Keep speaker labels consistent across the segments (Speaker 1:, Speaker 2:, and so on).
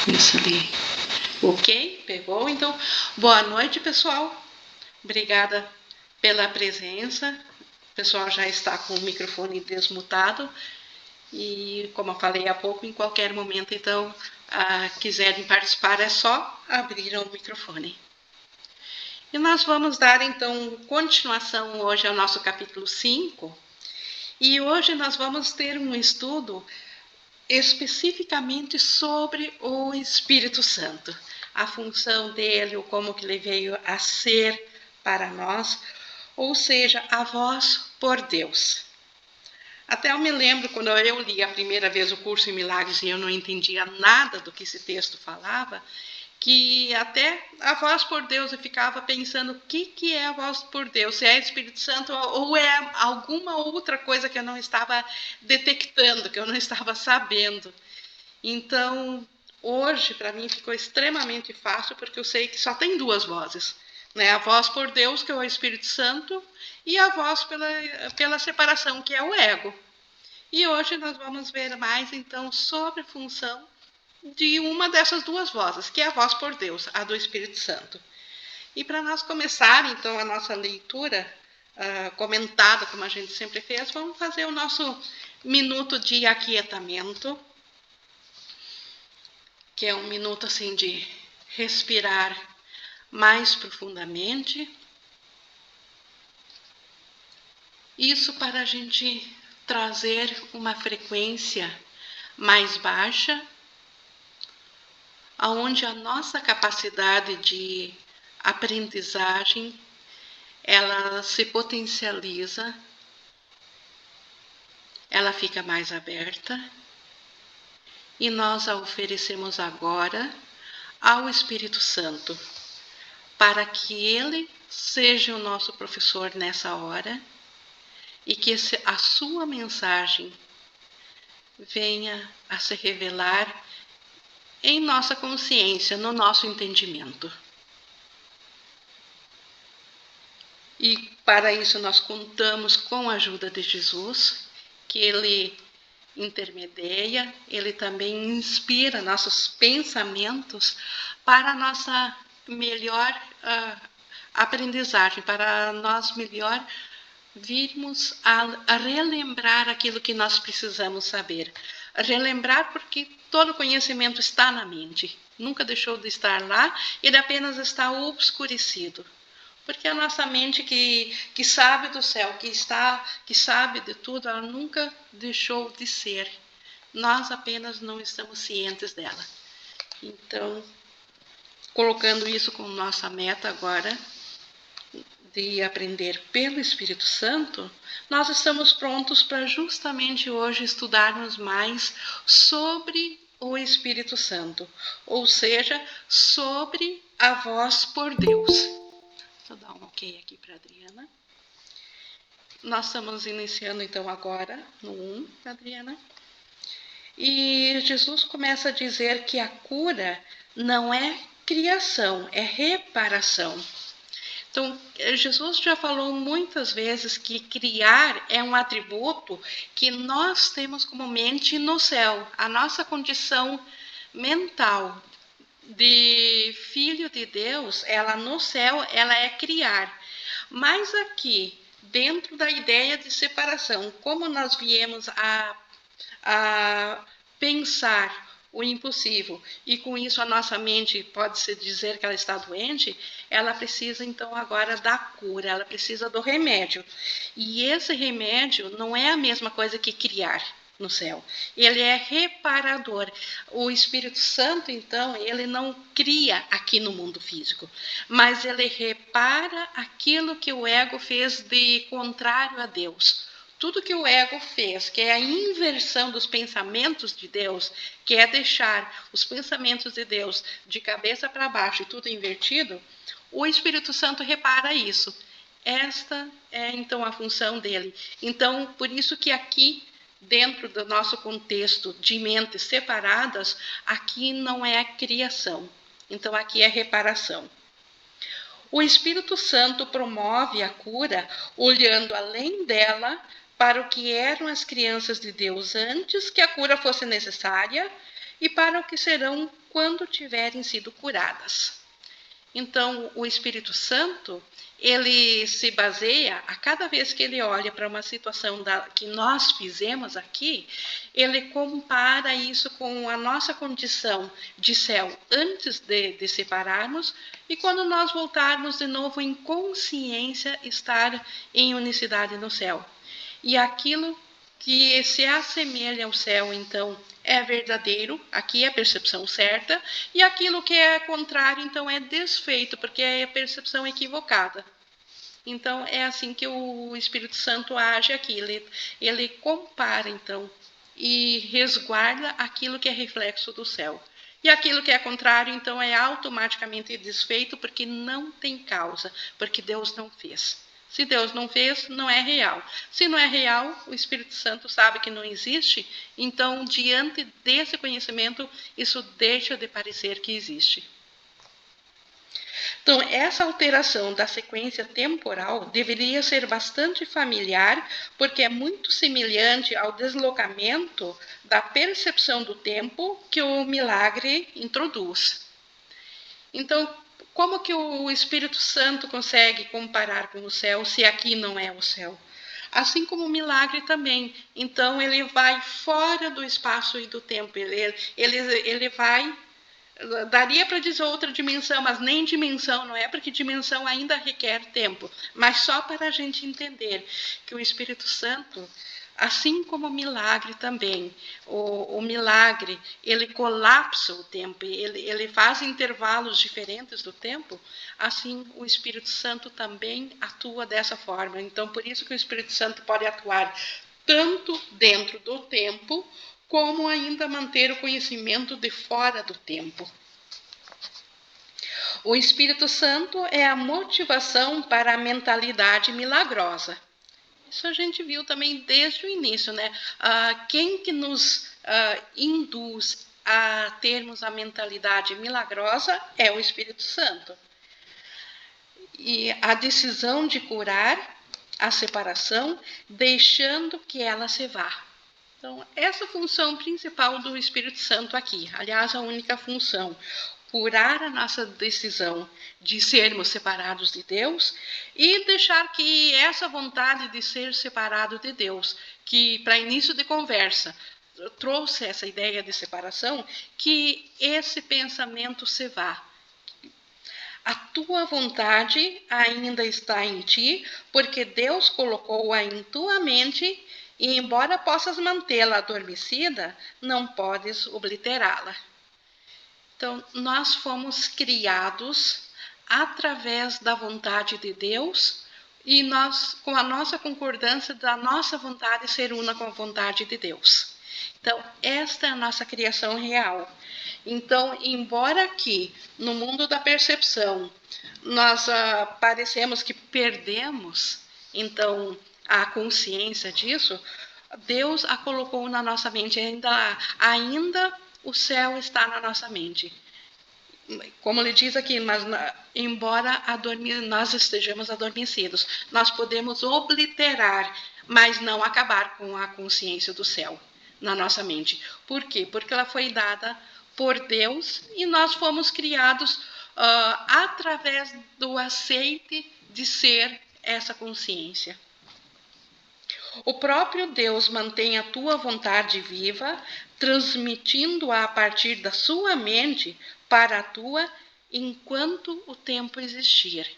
Speaker 1: Isso ali. Ok, pegou. Então, boa noite, pessoal. Obrigada pela presença. O pessoal já está com o microfone desmutado. E, como eu falei há pouco, em qualquer momento, então, quiserem participar, é só abrir o microfone. E nós vamos dar, então, continuação hoje ao nosso capítulo 5. E hoje nós vamos ter um estudo especificamente sobre o Espírito Santo, a função dele, o como que ele veio a ser para nós, ou seja, a voz por Deus. Até eu me lembro quando eu li a primeira vez o curso em Milagres e eu não entendia nada do que esse texto falava, que até a voz por Deus eu ficava pensando o que é a voz por Deus, se é Espírito Santo ou é alguma outra coisa que eu não estava detectando, que eu não estava sabendo. Então, hoje para mim ficou extremamente fácil, porque eu sei que só tem duas vozes, né? A voz por Deus, que é o Espírito Santo, e a voz pela separação, que é o ego. E hoje nós vamos ver mais então sobre a função de uma dessas duas vozes, que é a voz por Deus, a do Espírito Santo. E para nós começar, então, a nossa leitura comentada, como a gente sempre fez, vamos fazer o nosso minuto de aquietamento, que é um minuto assim de respirar mais profundamente. Isso para a gente trazer uma frequência mais baixa, onde a nossa capacidade de aprendizagem ela se potencializa, ela fica mais aberta, e nós a oferecemos agora ao Espírito Santo, para que ele seja o nosso professor nessa hora e que a sua mensagem venha a se revelar em nossa consciência, no nosso entendimento. E para isso nós contamos com a ajuda de Jesus, que ele intermedia, ele também inspira nossos pensamentos para a nossa melhor aprendizagem, para nós melhor virmos a relembrar aquilo que nós precisamos saber. Relembrar porque todo conhecimento está na mente, nunca deixou de estar lá, ele apenas está obscurecido. Porque a nossa mente que sabe do céu, que sabe de tudo, ela nunca deixou de ser. Nós apenas não estamos cientes dela. Então, colocando isso como nossa meta agora, de aprender pelo Espírito Santo, nós estamos prontos para justamente hoje estudarmos mais sobre o Espírito Santo, ou seja, sobre a voz por Deus. Vou dar um ok aqui para a Adriana. Nós estamos iniciando então agora no 1, Adriana. E Jesus começa a dizer que a cura não é criação, é reparação. Então, Jesus já falou muitas vezes que criar é um atributo que nós temos comumente no céu. A nossa condição mental de filho de Deus, ela no céu, ela é criar. Mas aqui, dentro da ideia de separação, como nós viemos a pensar o impossível, e com isso a nossa mente pode-se dizer que ela está doente, ela precisa então agora da cura, ela precisa do remédio. E esse remédio não é a mesma coisa que criar no céu. Ele é reparador. O Espírito Santo, então, ele não cria aqui no mundo físico, mas ele repara aquilo que o ego fez de contrário a Deus. Tudo que o ego fez, que é a inversão dos pensamentos de Deus, que é deixar os pensamentos de Deus de cabeça para baixo e tudo invertido, o Espírito Santo repara isso. Esta é, então, a função dele. Então, por isso que aqui, dentro do nosso contexto de mentes separadas, aqui não é criação. Então, aqui é reparação. O Espírito Santo promove a cura olhando além dela para o que eram as crianças de Deus antes que a cura fosse necessária e para o que serão quando tiverem sido curadas. Então, o Espírito Santo, ele se baseia, a cada vez que ele olha para uma situação que nós fizemos aqui, ele compara isso com a nossa condição de céu antes de separarmos, e quando nós voltarmos de novo em consciência, estar em unicidade no céu. E aquilo que se assemelha ao céu, então, é verdadeiro, aqui é a percepção certa, e aquilo que é contrário, então, é desfeito, porque é a percepção equivocada. Então, é assim que o Espírito Santo age aqui, ele compara, então, e resguarda aquilo que é reflexo do céu. E aquilo que é contrário, então, é automaticamente desfeito, porque não tem causa, porque Deus não fez. Se Deus não fez, não é real. Se não é real, o Espírito Santo sabe que não existe, então, diante desse conhecimento, isso deixa de parecer que existe. Então, essa alteração da sequência temporal deveria ser bastante familiar, porque é muito semelhante ao deslocamento da percepção do tempo que o milagre introduz. Então, como que o Espírito Santo consegue comparar com o céu, se aqui não é o céu? Assim como o milagre também. Então, ele vai fora do espaço e do tempo. Ele vai... Daria para dizer outra dimensão, mas nem dimensão não é, porque dimensão ainda requer tempo. Mas só para a gente entender que o Espírito Santo, assim como o milagre também, o milagre, ele colapsa o tempo, ele faz intervalos diferentes do tempo, assim o Espírito Santo também atua dessa forma. Então, por isso que o Espírito Santo pode atuar tanto dentro do tempo, como ainda manter o conhecimento de fora do tempo. O Espírito Santo é a motivação para a mentalidade milagrosa. Isso a gente viu também desde o início, né? Quem que nos induz a termos a mentalidade milagrosa é o Espírito Santo. E a decisão de curar a separação, deixando que ela se vá. Então, essa função principal do Espírito Santo aqui, aliás, a única função, curar a nossa decisão de sermos separados de Deus e deixar que essa vontade de ser separado de Deus, que para início de conversa trouxe essa ideia de separação, que esse pensamento se vá. A tua vontade ainda está em ti, porque Deus colocou-a em tua mente, e embora possas mantê-la adormecida, não podes obliterá-la. Então, nós fomos criados através da vontade de Deus, e nós, com a nossa concordância da nossa vontade ser una com a vontade de Deus. Então, esta é a nossa criação real. Então, embora aqui, no mundo da percepção, nós parecemos que perdemos, então, a consciência disso, Deus a colocou na nossa mente, ainda o céu está na nossa mente. Como ele diz aqui, mas embora nós estejamos adormecidos, nós podemos obliterar, mas não acabar com a consciência do céu na nossa mente. Por quê? Porque ela foi dada por Deus e nós fomos criados através do aceite de ser essa consciência. O próprio Deus mantém a tua vontade viva, transmitindo-a a partir da sua mente para a tua, enquanto o tempo existir.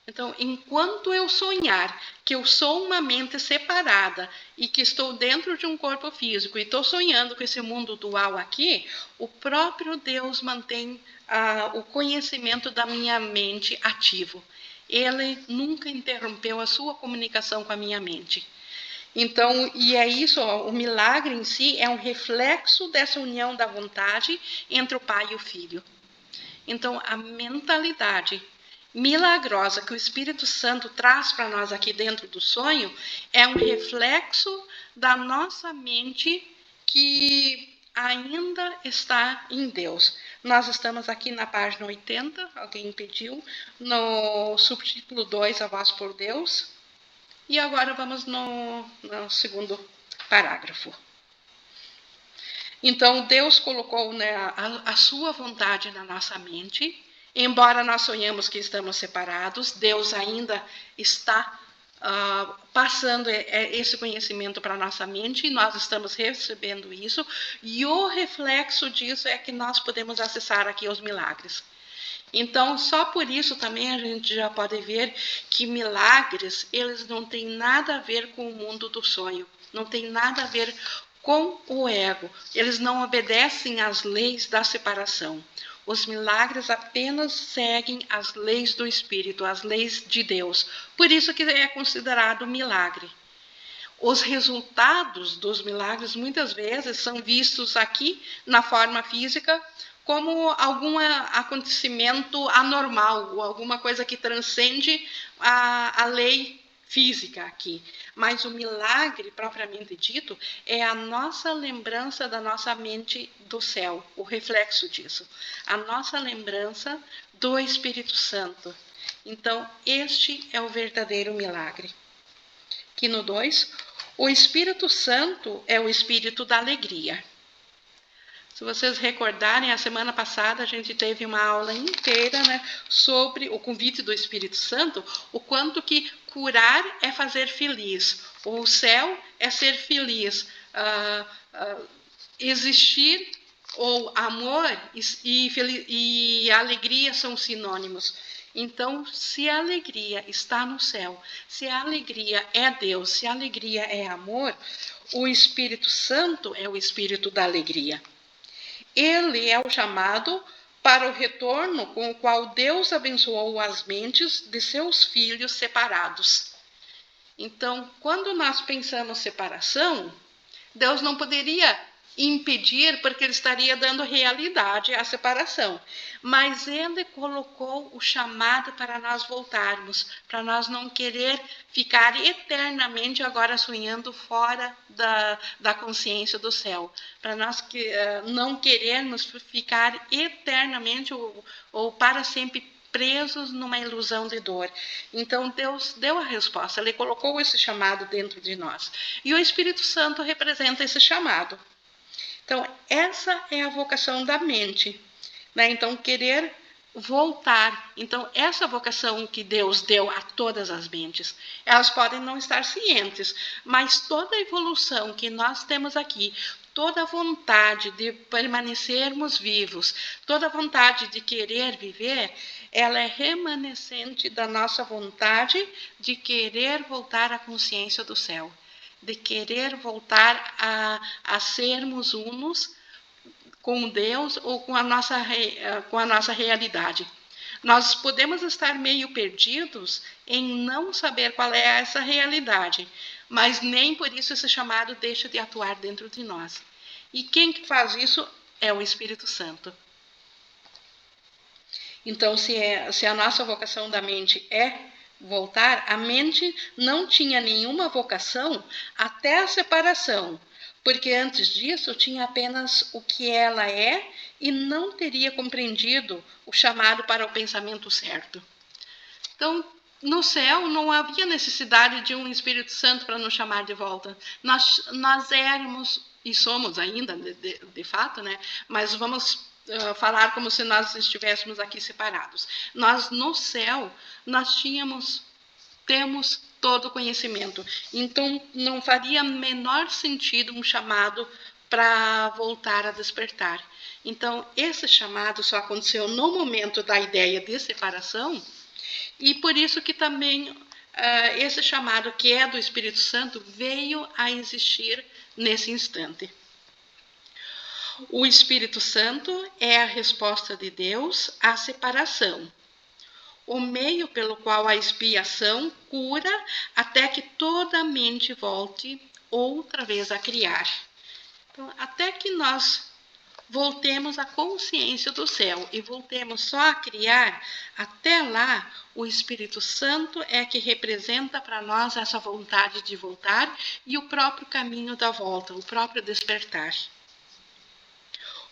Speaker 1: Então, enquanto eu sonhar que eu sou uma mente separada e que estou dentro de um corpo físico e estou sonhando com esse mundo dual aqui, o próprio Deus mantém o conhecimento da minha mente ativo. Ele nunca interrompeu a sua comunicação com a minha mente. Então, e é isso, o milagre em si é um reflexo dessa união da vontade entre o Pai e o Filho. Então, a mentalidade milagrosa que o Espírito Santo traz para nós aqui dentro do sonho é um reflexo da nossa mente que ainda está em Deus. Nós estamos aqui na página 80, alguém pediu, no subtítulo 2, A Voz por Deus. E agora vamos no segundo parágrafo. Então, Deus colocou, né, a sua vontade na nossa mente. Embora nós sonhamos que estamos separados, Deus ainda está passando esse conhecimento para a nossa mente, e nós estamos recebendo isso, e o reflexo disso é que nós podemos acessar aqui os milagres. Então, só por isso também a gente já pode ver que milagres, eles não têm nada a ver com o mundo do sonho, não tem nada a ver com o ego, eles não obedecem às leis da separação. Os milagres apenas seguem as leis do Espírito, as leis de Deus. Por isso que é considerado milagre. Os resultados dos milagres muitas vezes são vistos aqui na forma física como algum acontecimento anormal, ou alguma coisa que transcende a lei física aqui. Mas o milagre, propriamente dito, é a nossa lembrança da nossa mente do céu, o reflexo disso. A nossa lembrança do Espírito Santo. Então, este é o verdadeiro milagre. Aqui no 2, o Espírito Santo é o Espírito da alegria. Se vocês recordarem, a semana passada a gente teve uma aula inteira, né, sobre o convite do Espírito Santo, o quanto que curar é fazer feliz, o céu é ser feliz, existir ou amor e alegria são sinônimos. Então, se a alegria está no céu, se a alegria é Deus, se a alegria é amor, o Espírito Santo é o Espírito da alegria. Ele é o chamado para o retorno com o qual Deus abençoou as mentes de seus filhos separados. Então, quando nós pensamos separação, Deus não poderia impedir, porque ele estaria dando realidade à separação. Mas ele colocou o chamado para nós voltarmos, para nós não querer ficar eternamente agora sonhando fora da consciência do céu, para nós não querermos ficar eternamente ou para sempre presos numa ilusão de dor. Então, Deus deu a resposta, ele colocou esse chamado dentro de nós. E o Espírito Santo representa esse chamado. Então, essa é a vocação da mente, né? Então, querer voltar. Então, essa vocação que Deus deu a todas as mentes, elas podem não estar cientes, mas toda a evolução que nós temos aqui, toda a vontade de permanecermos vivos, toda a vontade de querer viver, ela é remanescente da nossa vontade de querer voltar à consciência do céu, de querer voltar a sermos unos com Deus ou com a nossa realidade. Nós podemos estar meio perdidos em não saber qual é essa realidade, mas nem por isso esse chamado deixa de atuar dentro de nós. E quem faz isso é o Espírito Santo. Então, se a nossa vocação da mente é voltar, a mente não tinha nenhuma vocação até a separação, porque antes disso tinha apenas o que ela é e não teria compreendido o chamado para o pensamento certo. Então, no céu não havia necessidade de um Espírito Santo para nos chamar de volta. Nós éramos, e somos ainda, de fato, né? Mas vamos falar como se nós estivéssemos aqui separados. Nós, no céu, nós temos todo o conhecimento. Então, não faria menor sentido um chamado para voltar a despertar. Então, esse chamado só aconteceu no momento da ideia de separação, e por isso que também esse chamado que é do Espírito Santo veio a existir nesse instante. O Espírito Santo é a resposta de Deus à separação, o meio pelo qual a expiação cura até que toda a mente volte outra vez a criar. Então, até que nós voltemos à consciência do céu e voltemos só a criar, até lá o Espírito Santo é que representa para nós essa vontade de voltar e o próprio caminho da volta, o próprio despertar.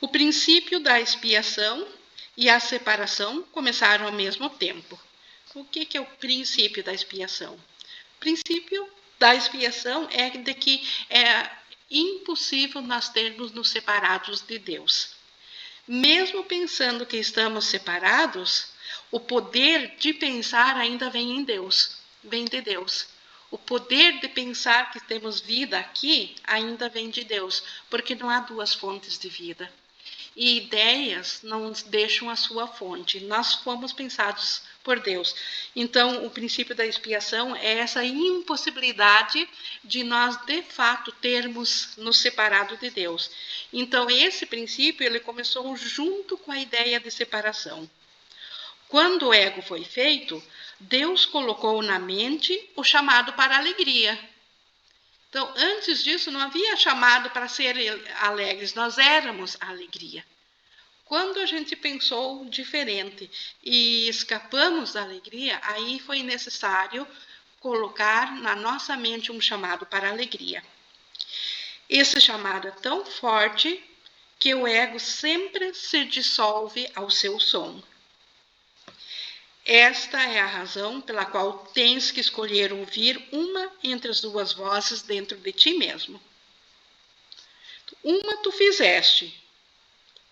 Speaker 1: O princípio da expiação e a separação começaram ao mesmo tempo. O que é o princípio da expiação? O princípio da expiação é de que impossível nós termos-nos separados de Deus. Mesmo pensando que estamos separados, o poder de pensar ainda vem em Deus, vem de Deus. O poder de pensar que temos vida aqui ainda vem de Deus, porque não há duas fontes de vida. E ideias não deixam a sua fonte. Nós fomos pensados por Deus. Então, o princípio da expiação é essa impossibilidade de nós, de fato, termos nos separado de Deus. Então, esse princípio ele começou junto com a ideia de separação. Quando o ego foi feito, Deus colocou na mente o chamado para a alegria. Então, antes disso, não havia chamado para ser alegres, nós éramos a alegria. Quando a gente pensou diferente e escapamos da alegria, aí foi necessário colocar na nossa mente um chamado para a alegria. Esse chamado é tão forte que o ego sempre se dissolve ao seu som. Esta é a razão pela qual tens que escolher ouvir uma entre as duas vozes dentro de ti mesmo. Uma tu fizeste,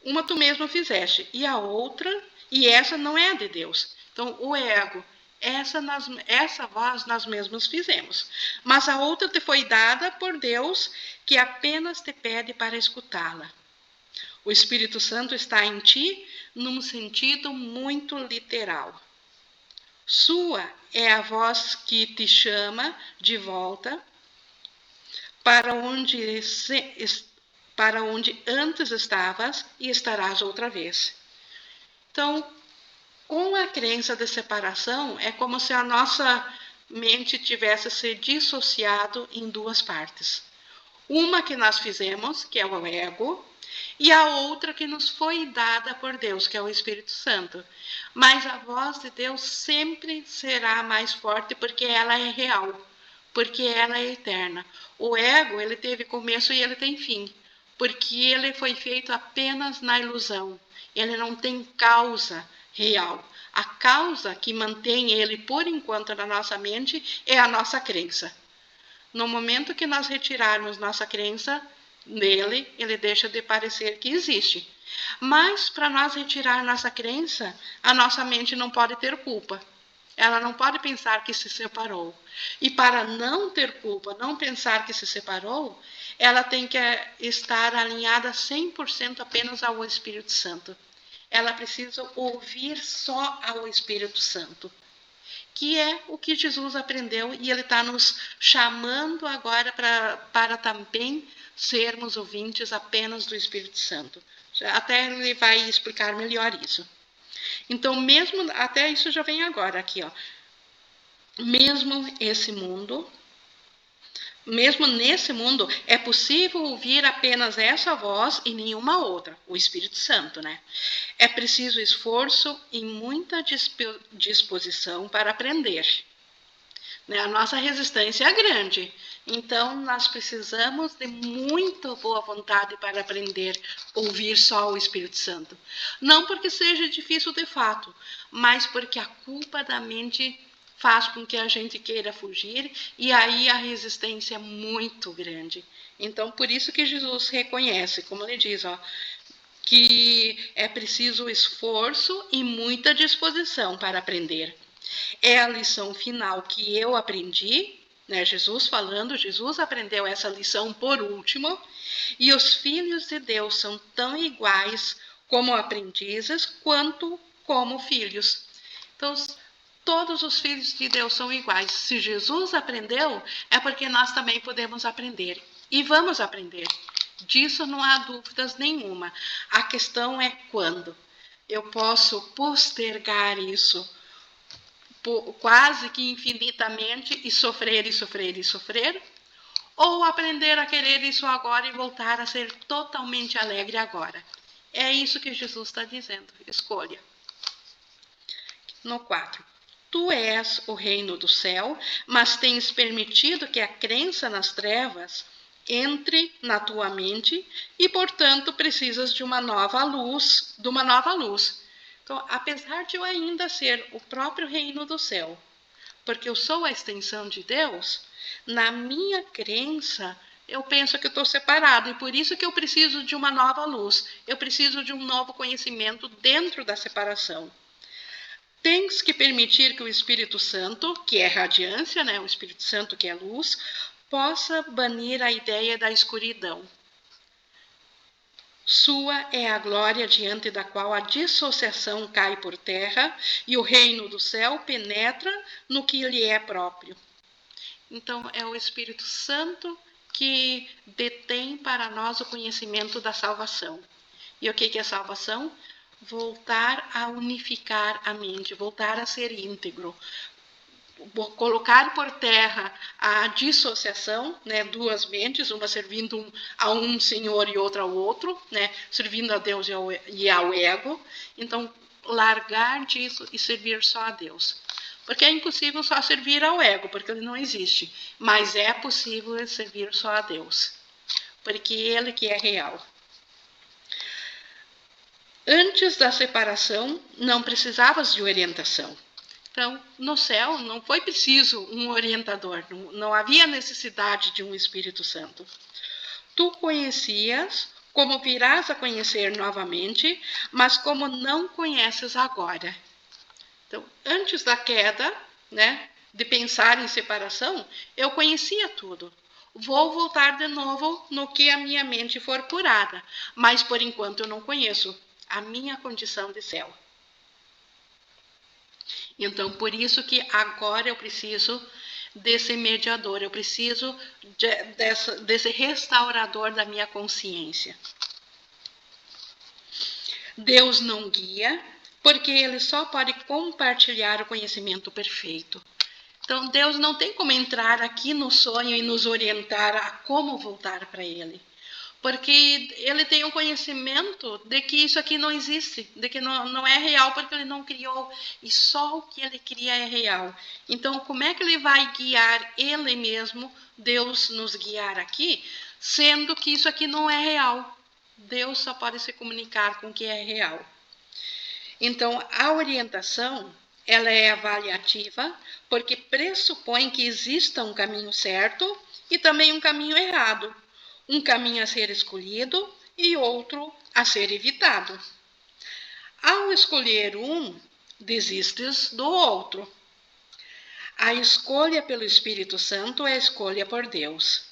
Speaker 1: uma tu mesmo fizeste, e a outra, e essa não é de Deus. Então, o ego, essa voz nós mesmos fizemos, mas a outra te foi dada por Deus, que apenas te pede para escutá-la. O Espírito Santo está em ti num sentido muito literal. Sua é a voz que te chama de volta para onde antes estavas e estarás outra vez. Então, com a crença de separação, é como se a nossa mente tivesse se dissociado em duas partes. Uma que nós fizemos, que é o ego, e a outra que nos foi dada por Deus, que é o Espírito Santo. Mas a voz de Deus sempre será mais forte porque ela é real, porque ela é eterna. O ego, ele teve começo e ele tem fim, porque ele foi feito apenas na ilusão. Ele não tem causa real. A causa que mantém ele por enquanto na nossa mente é a nossa crença. No momento que nós retirarmos nossa crença nele, ele deixa de parecer que existe. Mas, para nós retirar nossa crença, a nossa mente não pode ter culpa. Ela não pode pensar que se separou. E para não ter culpa, não pensar que se separou, ela tem que estar alinhada 100% apenas ao Espírito Santo. Ela precisa ouvir só ao Espírito Santo, que é o que Jesus aprendeu, e ele está nos chamando agora para também sermos ouvintes apenas do Espírito Santo. Até ele vai explicar melhor isso. Então, mesmo, até isso já vem agora aqui, ó. Mesmo nesse mundo, é possível ouvir apenas essa voz e nenhuma outra, o Espírito Santo, né? É preciso esforço e muita disposição para aprender. Né? A nossa resistência é grande, então nós precisamos de muita boa vontade para aprender a ouvir só o Espírito Santo. Não porque seja difícil de fato, mas porque a culpa da mente faz com que a gente queira fugir, e aí a resistência é muito grande. Então, por isso que Jesus reconhece, como ele diz, ó, que é preciso esforço e muita disposição para aprender. É a lição final que eu aprendi, né? Jesus falando, Jesus aprendeu essa lição por último, e os filhos de Deus são tão iguais como aprendizes, quanto como filhos. Então, todos os filhos de Deus são iguais. Se Jesus aprendeu, é porque nós também podemos aprender. E vamos aprender. Disso não há dúvidas nenhuma. A questão é quando. Eu posso postergar isso quase que infinitamente e sofrer, e sofrer, e sofrer, ou aprender a querer isso agora e voltar a ser totalmente alegre agora. É isso que Jesus está dizendo. Escolha. No 4. Tu és o reino do céu, mas tens permitido que a crença nas trevas entre na tua mente e, portanto, precisas de uma nova luz, Então, apesar de eu ainda ser o próprio reino do céu, porque eu sou a extensão de Deus, na minha crença eu penso que eu estou separado, e por isso que eu preciso de uma nova luz, eu preciso de um novo conhecimento dentro da separação. Tens que permitir que o Espírito Santo, que é radiância, né, o Espírito Santo que é luz, possa banir a ideia da escuridão. Sua é a glória diante da qual a dissociação cai por terra e o reino do céu penetra no que lhe é próprio. Então, é o Espírito Santo que detém para nós o conhecimento da salvação. E o que é salvação? Voltar a unificar a mente, voltar a ser íntegro. Colocar por terra a dissociação, né, duas mentes, uma servindo a um senhor e outra ao outro, né, servindo a Deus e ao ego. Então, largar disso e servir só a Deus. Porque é impossível só servir ao ego, porque ele não existe. Mas é possível servir só a Deus, porque ele que é real. Antes da separação, não precisavas de orientação. Então, no céu, não foi preciso um orientador, não havia necessidade de um Espírito Santo. Tu conhecias, como virás a conhecer novamente, mas como não conheces agora. Então, antes da queda, né, de pensar em separação, eu conhecia tudo. Vou voltar de novo no que a minha mente for curada, mas por enquanto eu não conheço a minha condição de céu. Então, por isso que agora eu preciso desse mediador, eu preciso desse restaurador da minha consciência. Deus não guia, porque ele só pode compartilhar o conhecimento perfeito. Então, Deus não tem como entrar aqui no sonho e nos orientar a como voltar para ele. Porque ele tem um conhecimento de que isso aqui não existe, de que não é real, porque ele não criou, e só o que ele cria é real. Então, como é que ele vai guiar ele mesmo, Deus nos guiar aqui, sendo que isso aqui não é real? Deus só pode se comunicar com o que é real. Então, a orientação, ela é avaliativa, porque pressupõe que exista um caminho certo e também um caminho errado. Um caminho a ser escolhido e outro a ser evitado. Ao escolher um, desistes do outro. A escolha pelo Espírito Santo é a escolha por Deus.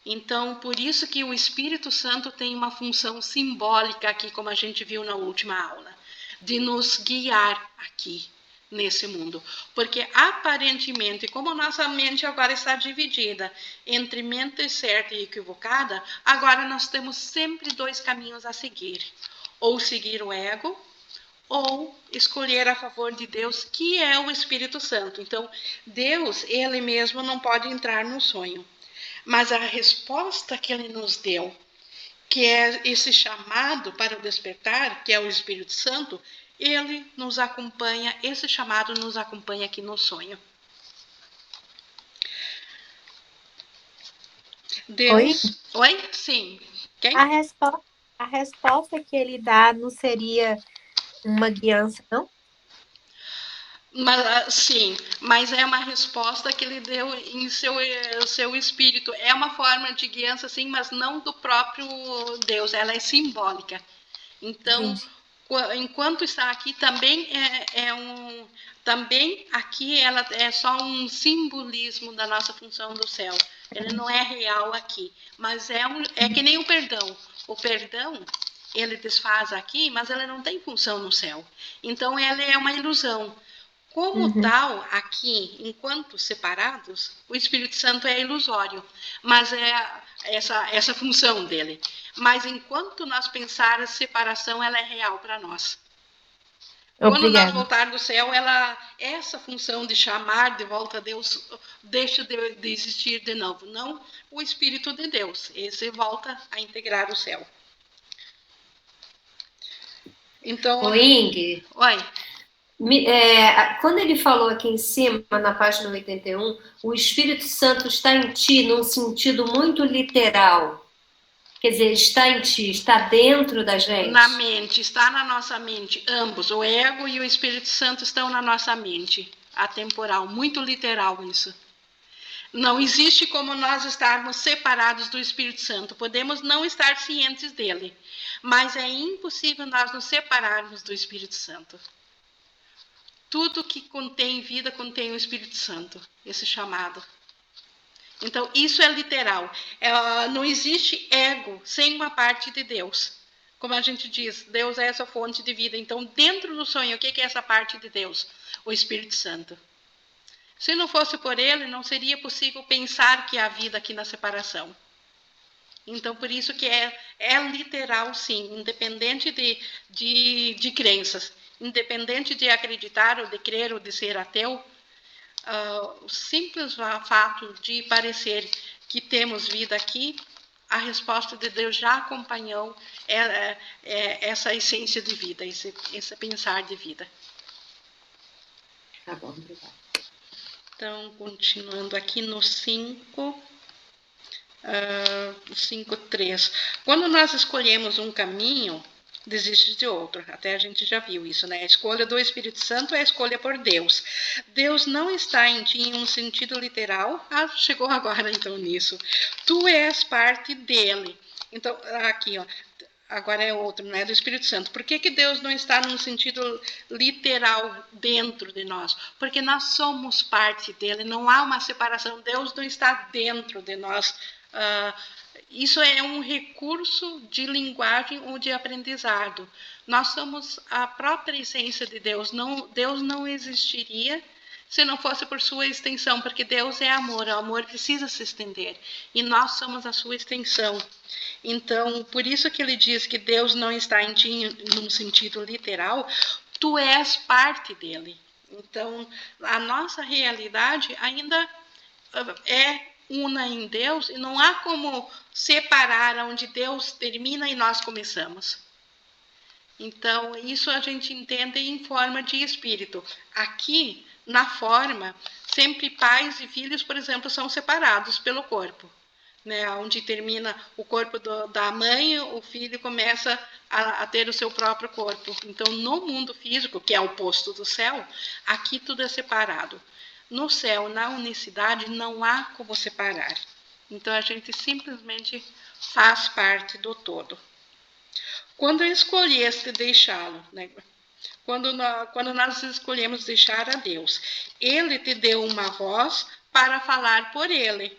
Speaker 1: Então, por isso que o Espírito Santo tem uma função simbólica aqui, como a gente viu na última aula, de nos guiar aqui nesse mundo. Porque aparentemente, como nossa mente agora está dividida entre mente certa e equivocada, agora nós temos sempre dois caminhos a seguir. Ou seguir o ego, ou escolher a favor de Deus, que é o Espírito Santo. Então, Deus, ele mesmo não pode entrar no sonho. Mas a resposta que ele nos deu, que é esse chamado para o despertar, que é o Espírito Santo, ele nos acompanha, esse chamado nos acompanha aqui no sonho. Deus... Oi? Sim. Quem?
Speaker 2: A resposta que ele dá não seria uma guiança, não?
Speaker 1: Mas, sim, mas é uma resposta que ele deu em seu espírito. É uma forma de guiança, sim, mas não do próprio Deus. Ela é simbólica. Então,
Speaker 2: Entendi.
Speaker 1: enquanto está aqui, também também aqui ela é só um simbolismo da nossa função do céu. Ele não é real aqui, mas é que nem o perdão. O perdão, ele desfaz aqui, mas ele não tem função no céu. Então, ele é uma ilusão. Como tal, aqui, enquanto separados, o Espírito Santo é ilusório, mas é essa função dele. Mas enquanto nós pensarmos separação, ela é real para nós. Quando nós voltar do céu, essa função de chamar de volta a Deus deixa de existir de novo. Não o Espírito de Deus, esse volta a integrar o céu. Então,
Speaker 3: Ing,
Speaker 1: oi.
Speaker 3: Quando ele falou aqui em cima, na página 81, o Espírito Santo está em ti num sentido muito literal. Quer dizer, está em ti, está dentro da gente.
Speaker 1: Na mente, está na nossa mente. Ambos, o ego e o Espírito Santo estão na nossa mente. Atemporal, muito literal isso. Não existe como nós estarmos separados do Espírito Santo. Podemos não estar cientes dele, mas é impossível nós nos separarmos do Espírito Santo. Tudo que contém vida contém o Espírito Santo, esse chamado. Então, isso é literal. Não existe ego sem uma parte de Deus. Como a gente diz, Deus é essa fonte de vida. Então, dentro do sonho, o que é essa parte de Deus? O Espírito Santo. Se não fosse por ele, não seria possível pensar que há vida aqui na separação. Então, por isso que é literal, sim, independente de crenças, independente de acreditar ou de crer ou de ser ateu, o simples fato de parecer que temos vida aqui, a resposta de Deus já acompanhou essa essência de vida, esse pensar de vida.
Speaker 3: Tá bom, obrigada.
Speaker 1: Então, continuando aqui no 5.3. Quando nós escolhemos um caminho, desiste de outro. Até a gente já viu isso, né? A escolha do Espírito Santo é a escolha por Deus. Deus não está em ti em um sentido literal. Chegou agora então nisso. Tu és parte dele. Então, aqui, ó. Agora é outro, não é do Espírito Santo. Por que Deus não está num sentido literal dentro de nós? Porque nós somos parte dele, não há uma separação. Deus não está dentro de nós. Isso é um recurso de linguagem ou de aprendizado. Nós somos a própria essência de Deus. Deus não existiria se não fosse por sua extensão, porque Deus é amor, o amor precisa se estender, e nós somos a sua extensão. Então, por isso que ele diz que Deus não está em ti num sentido literal, tu és parte dele. Então, a nossa realidade ainda é una em Deus, e não há como separar onde Deus termina e nós começamos. Então, isso a gente entende em forma de espírito. Aqui, na forma, sempre pais e filhos, por exemplo, são separados pelo corpo. Né? Onde termina o corpo da mãe, o filho começa a ter o seu próprio corpo. Então, no mundo físico, que é o oposto do céu, aqui tudo é separado. No céu, na unicidade, não há como separar. Então, a gente simplesmente faz parte do todo. Quando escolheste deixá-lo, né? Quando nós escolhemos deixar a Deus, Ele te deu uma voz para falar por Ele,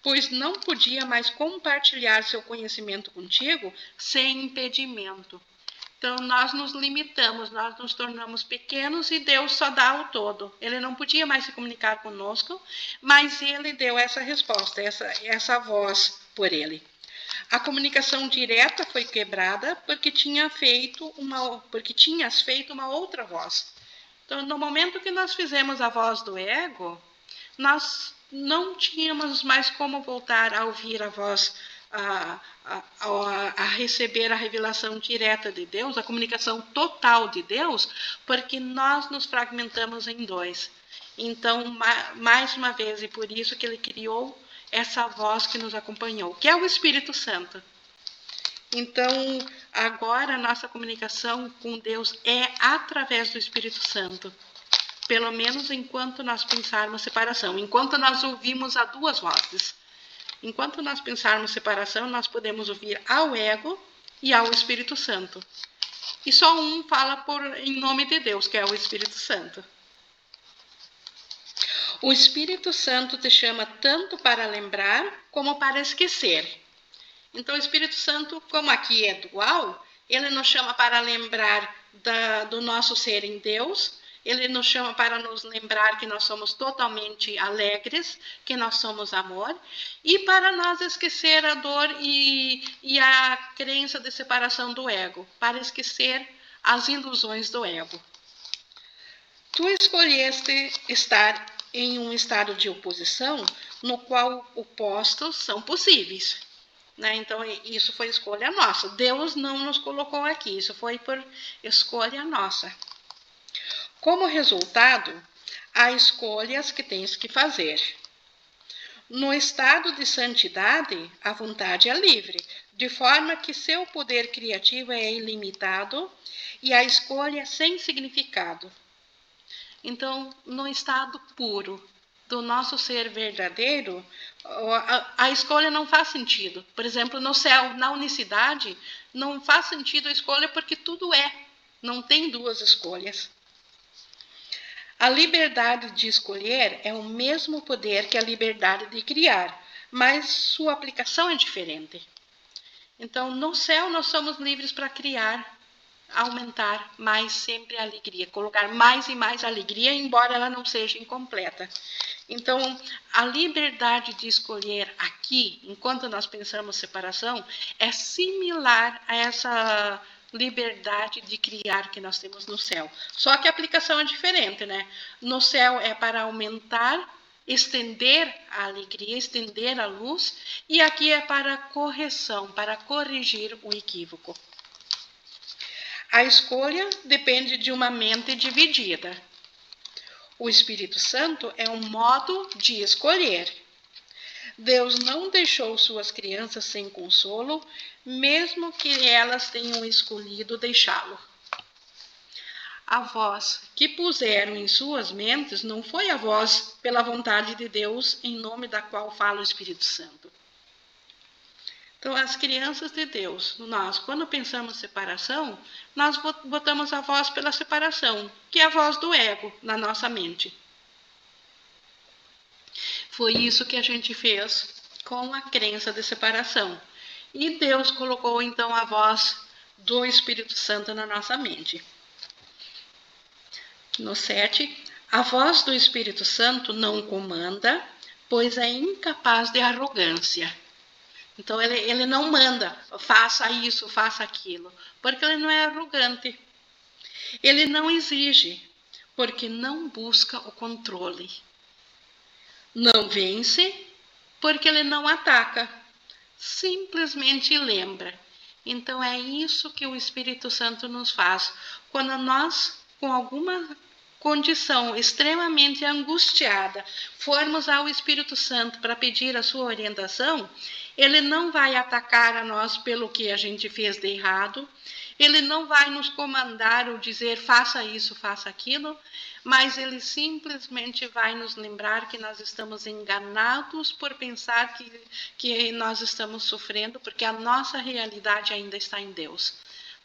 Speaker 1: pois não podia mais compartilhar seu conhecimento contigo sem impedimento. Então, nós nos limitamos, nós nos tornamos pequenos e Deus só dá o todo. Ele não podia mais se comunicar conosco, mas Ele deu essa resposta, essa voz por Ele. A comunicação direta foi quebrada porque tinhas feito uma outra voz. Então, no momento que nós fizemos a voz do ego, nós não tínhamos mais como voltar a ouvir a voz, a receber a revelação direta de Deus, a comunicação total de Deus, porque nós nos fragmentamos em dois. Então, mais uma vez, e por isso que ele criou essa voz que nos acompanhou, que é o Espírito Santo. Então, agora a nossa comunicação com Deus é através do Espírito Santo. Pelo menos enquanto nós pensarmos separação, enquanto nós ouvimos a duas vozes. Enquanto nós pensarmos separação, nós podemos ouvir ao ego e ao Espírito Santo. E só um fala em nome de Deus, que é o Espírito Santo. O Espírito Santo te chama tanto para lembrar como para esquecer. Então, o Espírito Santo, como aqui é dual, ele nos chama para lembrar do nosso ser em Deus, ele nos chama para nos lembrar que nós somos totalmente alegres, que nós somos amor, e para nós esquecer a dor e a crença de separação do ego, para esquecer as ilusões do ego. Tu escolheste estar em um estado de oposição no qual opostos são possíveis. Né? Então, isso foi escolha nossa. Deus não nos colocou aqui, isso foi por escolha nossa. Como resultado, há escolhas que tens que fazer. No estado de santidade, a vontade é livre, de forma que seu poder criativo é ilimitado e a escolha é sem significado. Então, no estado puro, do nosso ser verdadeiro, a escolha não faz sentido. Por exemplo, no céu, na unicidade, não faz sentido a escolha porque tudo é. Não tem duas escolhas. A liberdade de escolher é o mesmo poder que a liberdade de criar, mas sua aplicação é diferente. Então, no céu, nós somos livres para criar, aumentar mais sempre a alegria, colocar mais e mais alegria, embora ela não seja incompleta. Então, a liberdade de escolher aqui, enquanto nós pensamos separação, é similar a essa liberdade de criar que nós temos no céu. Só que a aplicação é diferente, né? No céu é para aumentar, estender a alegria, estender a luz, e aqui é para correção, para corrigir o equívoco. A escolha depende de uma mente dividida. O Espírito Santo é um modo de escolher. Deus não deixou suas crianças sem consolo, mesmo que elas tenham escolhido deixá-lo. A voz que puseram em suas mentes não foi a voz pela vontade de Deus, em nome da qual fala o Espírito Santo. Então, as crianças de Deus, nós, quando pensamos separação, nós botamos a voz pela separação, que é a voz do ego na nossa mente. Foi isso que a gente fez com a crença de separação. E Deus colocou, então, a voz do Espírito Santo na nossa mente. No 7, a voz do Espírito Santo não comanda, pois é incapaz de arrogância. Então, ele não manda, faça isso, faça aquilo, porque ele não é arrogante. Ele não exige, porque não busca o controle. Não vence, porque ele não ataca, simplesmente lembra. Então, é isso que o Espírito Santo nos faz. Quando nós, com alguma condição extremamente angustiada, formos ao Espírito Santo para pedir a sua orientação, ele não vai atacar a nós pelo que a gente fez de errado, ele não vai nos comandar ou dizer faça isso, faça aquilo, mas ele simplesmente vai nos lembrar que nós estamos enganados por pensar que nós estamos sofrendo, porque a nossa realidade ainda está em Deus.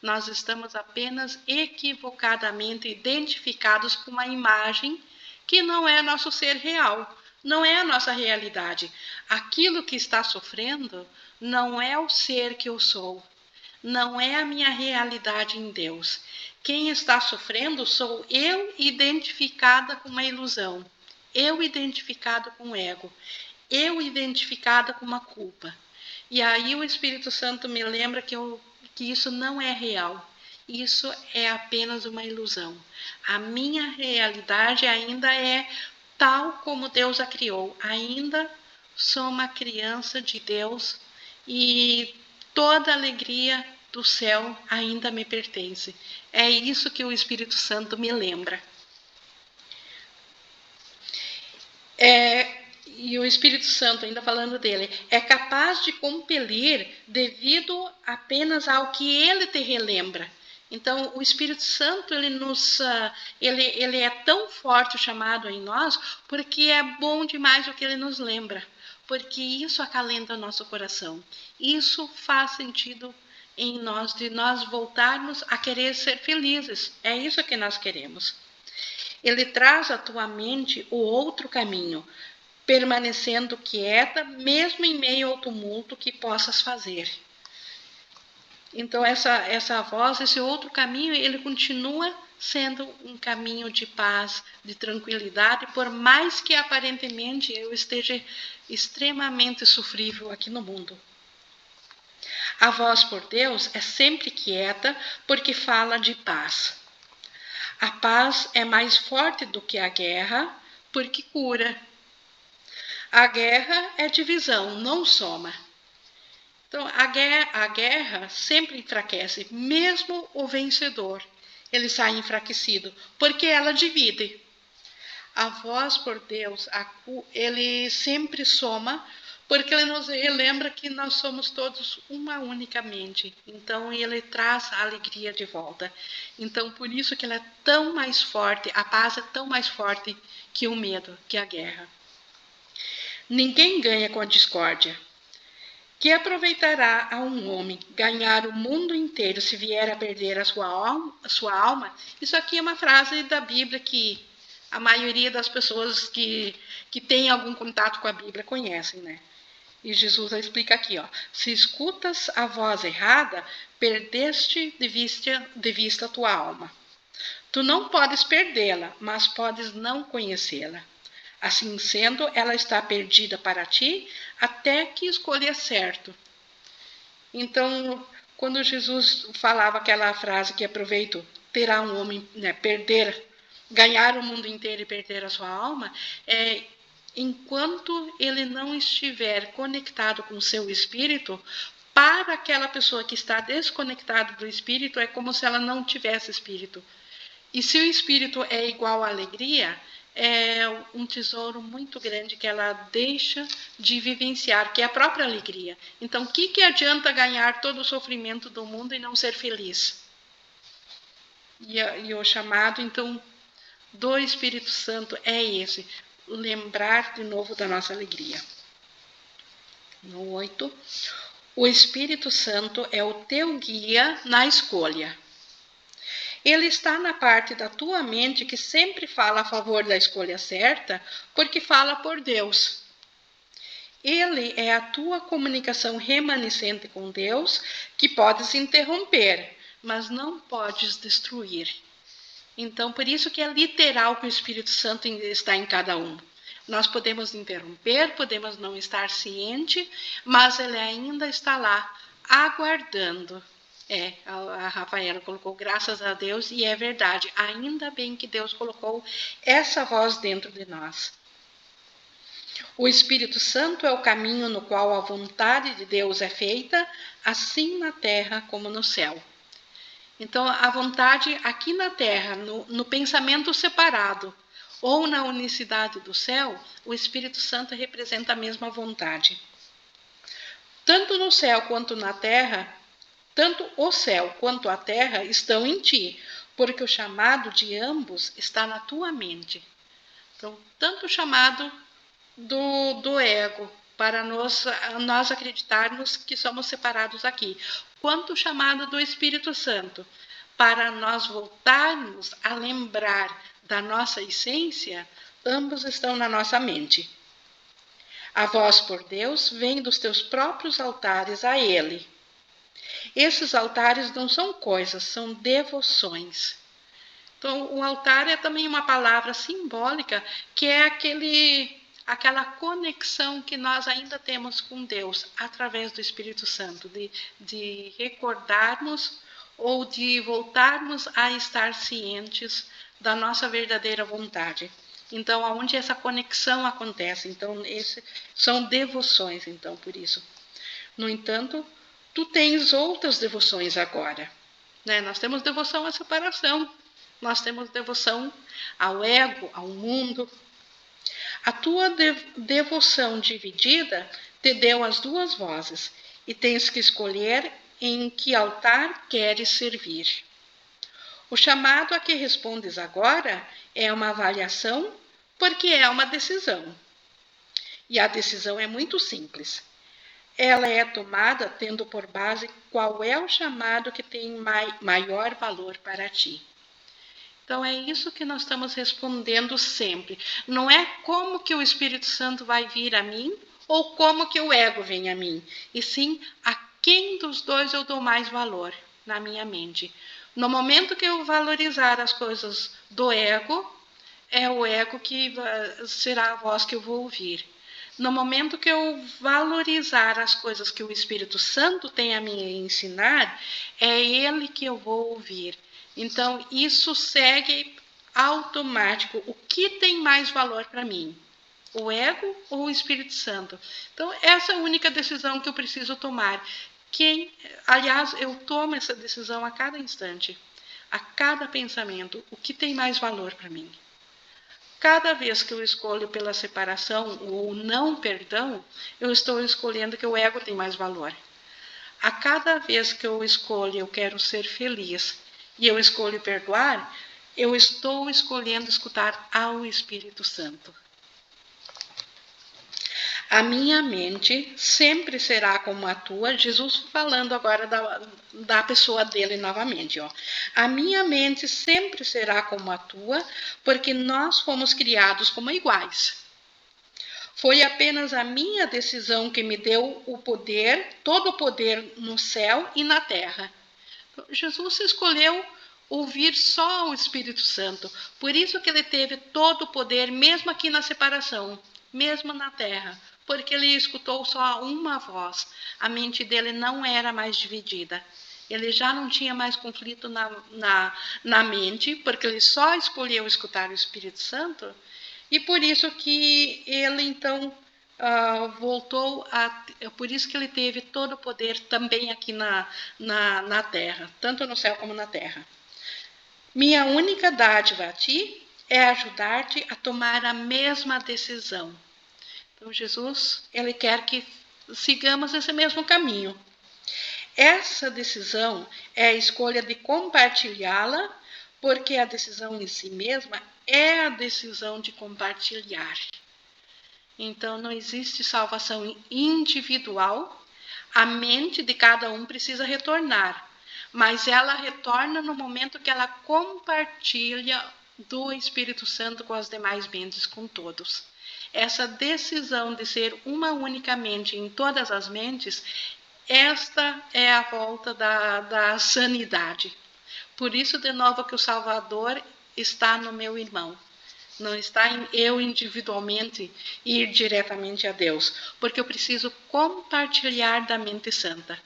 Speaker 1: Nós estamos apenas equivocadamente identificados com uma imagem que não é nosso ser real, não é a nossa realidade. Aquilo que está sofrendo não é o ser que eu sou, não é a minha realidade em Deus. Quem está sofrendo sou eu identificada com uma ilusão, eu identificada com o ego, eu identificada com uma culpa. E aí o Espírito Santo me lembra que isso não é real. Isso é apenas uma ilusão. A minha realidade ainda é tal como Deus a criou. Ainda sou uma criança de Deus e toda a alegria do céu ainda me pertence. É isso que o Espírito Santo me lembra. E o Espírito Santo, ainda falando dele, é capaz de compelir devido apenas ao que ele te relembra. Então, o Espírito Santo, ele é tão forte o chamado em nós, porque é bom demais o que ele nos lembra. Porque isso acalenta o nosso coração. Isso faz sentido em nós, de nós voltarmos a querer ser felizes. É isso que nós queremos. Ele traz à tua mente o outro caminho, permanecendo quieta, mesmo em meio ao tumulto que possas fazer. Então, essa voz, esse outro caminho, ele continua sendo um caminho de paz, de tranquilidade, por mais que aparentemente eu esteja extremamente sofrível aqui no mundo. A voz por Deus é sempre quieta, porque fala de paz. A paz é mais forte do que a guerra, porque cura. A guerra é divisão, não soma. Então, a guerra sempre enfraquece, mesmo o vencedor. Ele sai enfraquecido, porque ela divide. A voz por Deus, ele sempre soma, porque ele nos relembra que nós somos todos uma única mente. Então, ele traz a alegria de volta. Então, por isso que ela é tão mais forte, a paz é tão mais forte que o medo, que a guerra. Ninguém ganha com a discórdia. Que aproveitará a um homem ganhar o mundo inteiro se vier a perder a sua alma? Isso aqui é uma frase da Bíblia que a maioria das pessoas que tem algum contato com a Bíblia conhecem, né? E Jesus explica aqui, ó: se escutas a voz errada, perdeste de vista a tua alma. Tu não podes perdê-la, mas podes não conhecê-la. Assim sendo, ela está perdida para ti até que escolhas certo. Então, quando Jesus falava aquela frase que aproveito, terá um homem, né, ganhar o mundo inteiro e perder a sua alma, enquanto ele não estiver conectado com o seu espírito, para aquela pessoa que está desconectada do espírito, é como se ela não tivesse espírito. E se o espírito é igual à alegria, é um tesouro muito grande que ela deixa de vivenciar, que é a própria alegria. Então, o que adianta ganhar todo o sofrimento do mundo e não ser feliz? E o chamado, então, do Espírito Santo é esse, lembrar de novo da nossa alegria. No 8, o Espírito Santo é o teu guia na escolha. Ele está na parte da tua mente que sempre fala a favor da escolha certa, porque fala por Deus. Ele é a tua comunicação remanescente com Deus, que podes interromper, mas não podes destruir. Então, por isso que é literal que o Espírito Santo está em cada um. Nós podemos interromper, podemos não estar ciente, mas ele ainda está lá, aguardando. A Rafaela colocou graças a Deus, e é verdade, ainda bem que Deus colocou essa voz dentro de nós. O Espírito Santo é o caminho no qual a vontade de Deus é feita, assim na terra como no céu. Então, a vontade aqui na terra, no pensamento separado, ou na unicidade do céu, o Espírito Santo representa a mesma vontade. Tanto no céu quanto na terra, tanto o céu quanto a terra estão em ti, porque o chamado de ambos está na tua mente. Então, tanto o chamado do ego, para nós acreditarmos que somos separados aqui, quanto o chamado do Espírito Santo, para nós voltarmos a lembrar da nossa essência, ambos estão na nossa mente. A voz por Deus vem dos teus próprios altares a Ele. Esses altares não são coisas, são devoções. Então, o altar é também uma palavra simbólica, que é aquela conexão que nós ainda temos com Deus, através do Espírito Santo, de recordarmos ou de voltarmos a estar cientes da nossa verdadeira vontade. Então, aonde essa conexão acontece? Então, são devoções, então, por isso. No entanto, tu tens outras devoções agora, né? Nós temos devoção à separação, nós temos devoção ao ego, ao mundo. A tua devoção dividida te deu as duas vozes, e tens que escolher em que altar queres servir. O chamado a que respondes agora é uma avaliação, porque é uma decisão. E a decisão é muito simples. Ela é tomada tendo por base qual é o chamado que tem maior valor para ti. Então, é isso que nós estamos respondendo sempre. Não é como que o Espírito Santo vai vir a mim ou como que o ego vem a mim, e sim a quem dos dois eu dou mais valor na minha mente. No momento que eu valorizar as coisas do ego, é o ego que será a voz que eu vou ouvir. No momento que eu valorizar as coisas que o Espírito Santo tem a me ensinar, é ele que eu vou ouvir. Então, isso segue automático. O que tem mais valor para mim? O ego ou o Espírito Santo? Então, essa é a única decisão que eu preciso tomar. Aliás, eu tomo essa decisão a cada instante, a cada pensamento. O que tem mais valor para mim? Cada vez que eu escolho pela separação ou não perdão, eu estou escolhendo que o ego tem mais valor. A cada vez que eu escolho, eu quero ser feliz, e eu escolho perdoar, eu estou escolhendo escutar ao Espírito Santo. A minha mente sempre será como a tua. Jesus falando agora da pessoa dele novamente. Ó. A minha mente sempre será como a tua, porque nós fomos criados como iguais. Foi apenas a minha decisão que me deu o poder, todo o poder no céu e na terra. Jesus escolheu ouvir só o Espírito Santo. Por isso que ele teve todo o poder, mesmo aqui na separação, mesmo na terra. Porque ele escutou só uma voz. A mente dele não era mais dividida. Ele já não tinha mais conflito na mente, porque ele só escolheu escutar o Espírito Santo. E por isso que ele, então, voltou a... Por isso que ele teve todo o poder também aqui na terra, tanto no céu como na terra. Minha única dádiva a ti é ajudar-te a tomar a mesma decisão. Então, Jesus, ele quer que sigamos esse mesmo caminho. Essa decisão é a escolha de compartilhá-la, porque a decisão em si mesma é a decisão de compartilhar. Então, não existe salvação individual. A mente de cada um precisa retornar, mas ela retorna no momento que ela compartilha do Espírito Santo com as demais mentes, com todos. Essa decisão de ser uma única mente em todas as mentes, esta é a volta da sanidade. Por isso, de novo, que o Salvador está no meu irmão. Não está em eu individualmente ir diretamente a Deus. Porque eu preciso compartilhar da mente santa.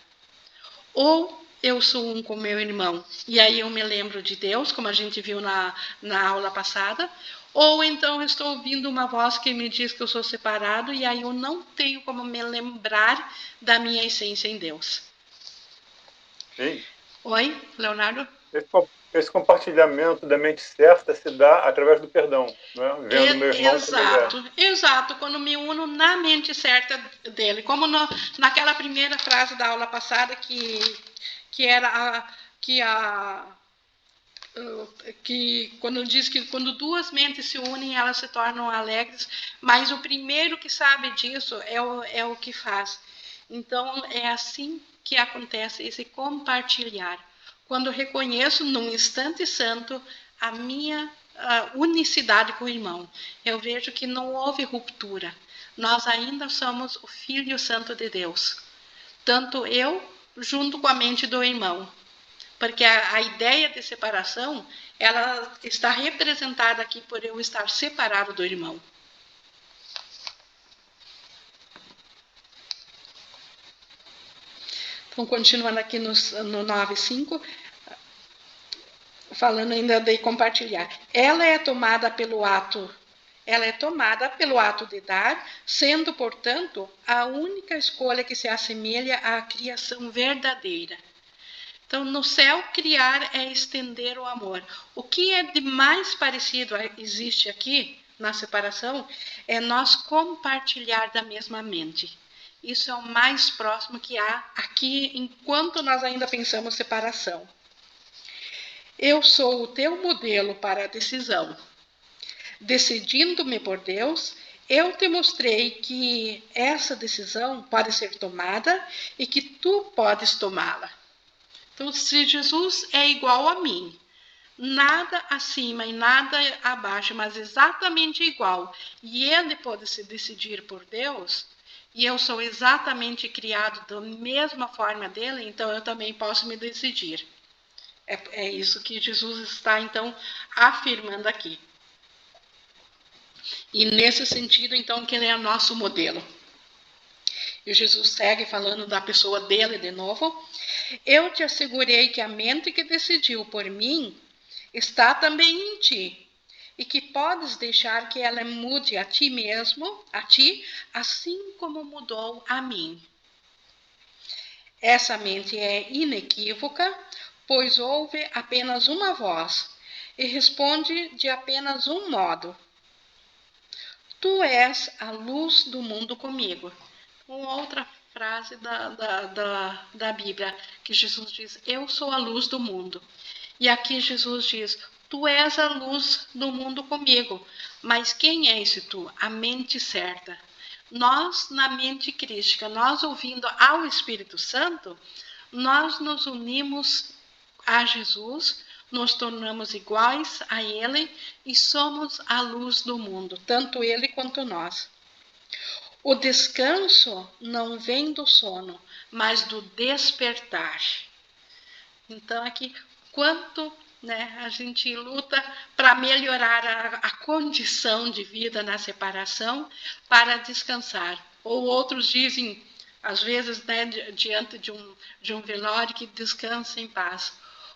Speaker 1: Ou eu sou um com meu irmão, e aí eu me lembro de Deus, como a gente viu na aula passada. Ou então eu estou ouvindo uma voz que me diz que eu sou separado, e aí eu não tenho como me lembrar da minha essência em Deus.
Speaker 4: Sim.
Speaker 1: Oi, Leonardo?
Speaker 4: Esse compartilhamento da mente certa se dá através do perdão, né? Vendo meu irmão
Speaker 1: Exato, quando me uno na mente certa dele, como naquela primeira frase da aula passada que quando diz que quando duas mentes se unem, elas se tornam alegres, mas o primeiro que sabe disso é o que faz. Então, é assim que acontece esse compartilhar. Quando eu reconheço num instante santo a minha unicidade com o irmão, eu vejo que não houve ruptura. Nós ainda somos o Filho Santo de Deus. Tanto eu, junto com a mente do irmão. Porque a ideia de separação, ela está representada aqui por eu estar separado do irmão. Então, continuando aqui no 9.5, falando ainda de compartilhar. Ela é tomada pelo ato de dar, sendo, portanto, a única escolha que se assemelha à criação verdadeira. Então, no céu, criar é estender o amor. O que é de mais parecido existe aqui, na separação, é nós compartilhar da mesma mente. Isso é o mais próximo que há aqui, enquanto nós ainda pensamos separação. Eu sou o teu modelo para a decisão. Decidindo-me por Deus, eu te mostrei que essa decisão pode ser tomada e que tu podes tomá-la. Então, se Jesus é igual a mim, nada acima e nada abaixo, mas exatamente igual, e ele pode se decidir por Deus, e eu sou exatamente criado da mesma forma dele, então eu também posso me decidir. É isso que Jesus está, então, afirmando aqui. E nesse sentido, então, que ele é nosso modelo. E Jesus segue falando da pessoa dele de novo. Eu te assegurei que a mente que decidiu por mim está também em ti, e que podes deixar que ela mude a ti mesmo, assim como mudou a mim. Essa mente é inequívoca, pois ouve apenas uma voz e responde de apenas um modo. Tu és a luz do mundo comigo. Uma outra frase da Bíblia, que Jesus diz, eu sou a luz do mundo. E aqui Jesus diz, tu és a luz do mundo comigo. Mas quem é esse tu? A mente certa. Nós, na mente crística, nós ouvindo ao Espírito Santo, nós nos unimos a Jesus, nos tornamos iguais a Ele e somos a luz do mundo, tanto Ele quanto nós. O descanso não vem do sono, mas do despertar. Então, aqui, quanto a gente luta para melhorar a condição de vida na separação, para descansar. Ou outros dizem, às vezes, diante de um velório, que descansa em paz.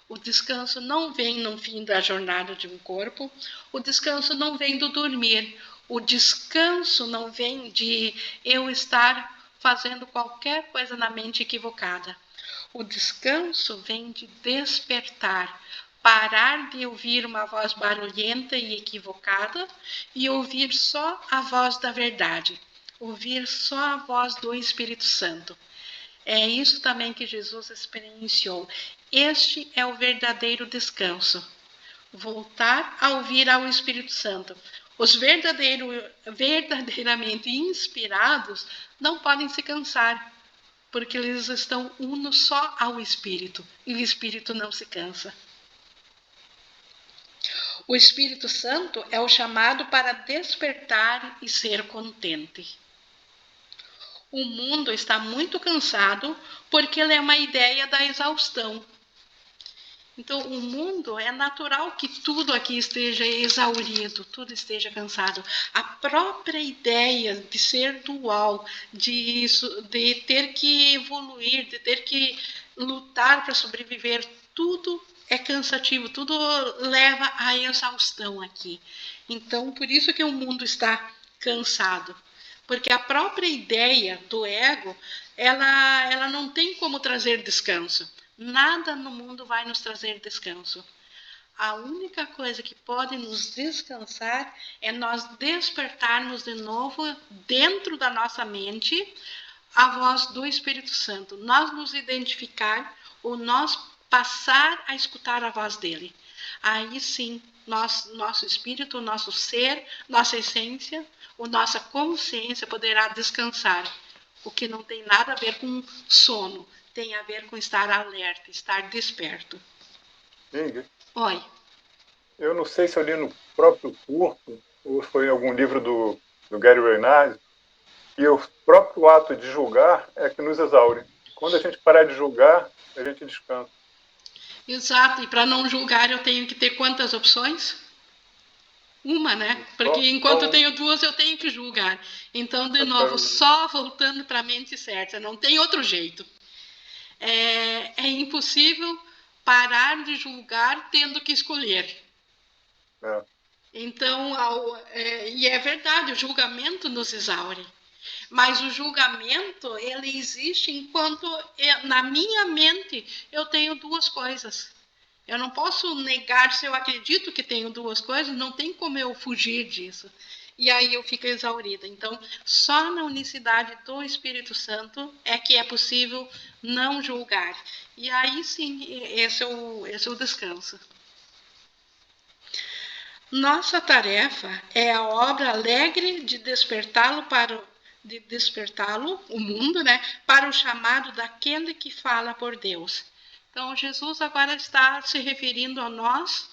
Speaker 1: O descanso não vem no fim da jornada de um corpo, o descanso não vem do dormir, o descanso não vem de eu estar fazendo qualquer coisa na mente equivocada. O descanso vem de despertar, parar de ouvir uma voz barulhenta e equivocada e ouvir só a voz da verdade, ouvir só a voz do Espírito Santo. É isso também que Jesus experienciou. Este é o verdadeiro descanso. Voltar a ouvir ao Espírito Santo. Os verdadeiramente inspirados não podem se cansar, porque eles estão unos só ao Espírito, e o Espírito não se cansa. O Espírito Santo é o chamado para despertar e ser contente. O mundo está muito cansado porque ele é uma ideia da exaustão. Então, o mundo, é natural que tudo aqui esteja exaurido, tudo esteja cansado. A própria ideia de ser dual, de ter que evoluir, de ter que lutar para sobreviver, tudo é cansativo, tudo leva à exaustão aqui. Então, por isso que o mundo está cansado. Porque a própria ideia do ego, ela não tem como trazer descanso. Nada no mundo vai nos trazer descanso. A única coisa que pode nos descansar é nós despertarmos de novo dentro da nossa mente a voz do Espírito Santo. Nós nos identificar ou nós passar a escutar a voz dele. Aí sim, nosso espírito, nosso ser, nossa essência, a nossa consciência poderá descansar. O que não tem nada a ver com sono. Tem a ver com estar alerta, estar desperto.
Speaker 4: Ingrid,
Speaker 1: Oi.
Speaker 4: eu não sei se eu li no próprio curso, ou foi em algum livro do Gary Renard, que o próprio ato de julgar é que nos exaure. Quando a gente parar de julgar, a gente descansa.
Speaker 1: Exato, e para não julgar eu tenho que ter quantas opções? Uma, né? Porque enquanto eu tenho duas, eu tenho que julgar. Então, de novo, só voltando para a mente certa, não tem outro jeito. É impossível parar de julgar tendo que escolher. Então, e é verdade, o julgamento nos exaure. Mas o julgamento, ele existe enquanto, na minha mente, eu tenho duas coisas. Eu não posso negar, se eu acredito que tenho duas coisas, não tem como eu fugir disso. E aí eu fico exaurida. Então, só na unicidade do Espírito Santo é que é possível não julgar. E aí sim, esse é o descanso. Nossa tarefa é a obra alegre de despertá-lo o mundo, né, para o chamado daquele que fala por Deus. Então, Jesus agora está se referindo a nós,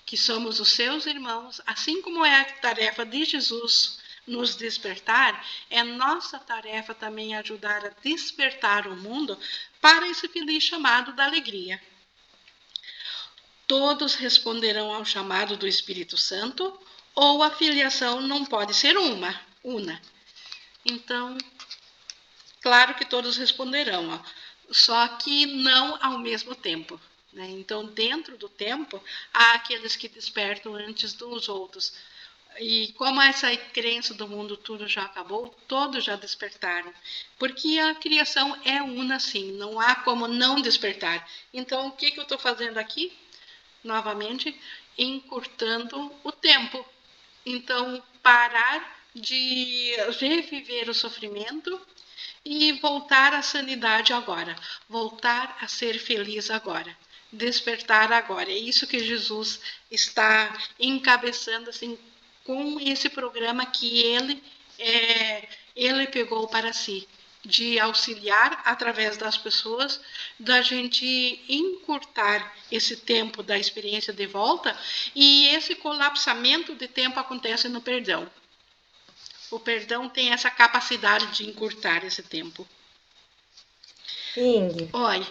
Speaker 1: que somos os seus irmãos, assim como é a tarefa de Jesus nos despertar, é nossa tarefa também ajudar a despertar o mundo para esse feliz chamado da alegria. Todos responderão ao chamado do Espírito Santo, ou a filiação não pode ser una. Então, claro que todos responderão, só que não ao mesmo tempo. Né? Então, dentro do tempo, há aqueles que despertam antes dos outros. E como essa crença do mundo tudo já acabou, todos já despertaram. Porque a criação é una sim, não há como não despertar. Então, o que eu estou fazendo aqui? Novamente, encurtando o tempo. Então, parar de reviver o sofrimento e voltar à sanidade agora. Voltar a ser feliz agora. Despertar agora. É isso que Jesus está encabeçando assim, com esse programa que ele ele pegou para si, de auxiliar através das pessoas, da gente encurtar esse tempo da experiência de volta, e esse colapsamento de tempo acontece no perdão. O perdão tem essa capacidade de encurtar esse tempo.
Speaker 2: Ing,
Speaker 1: Oi.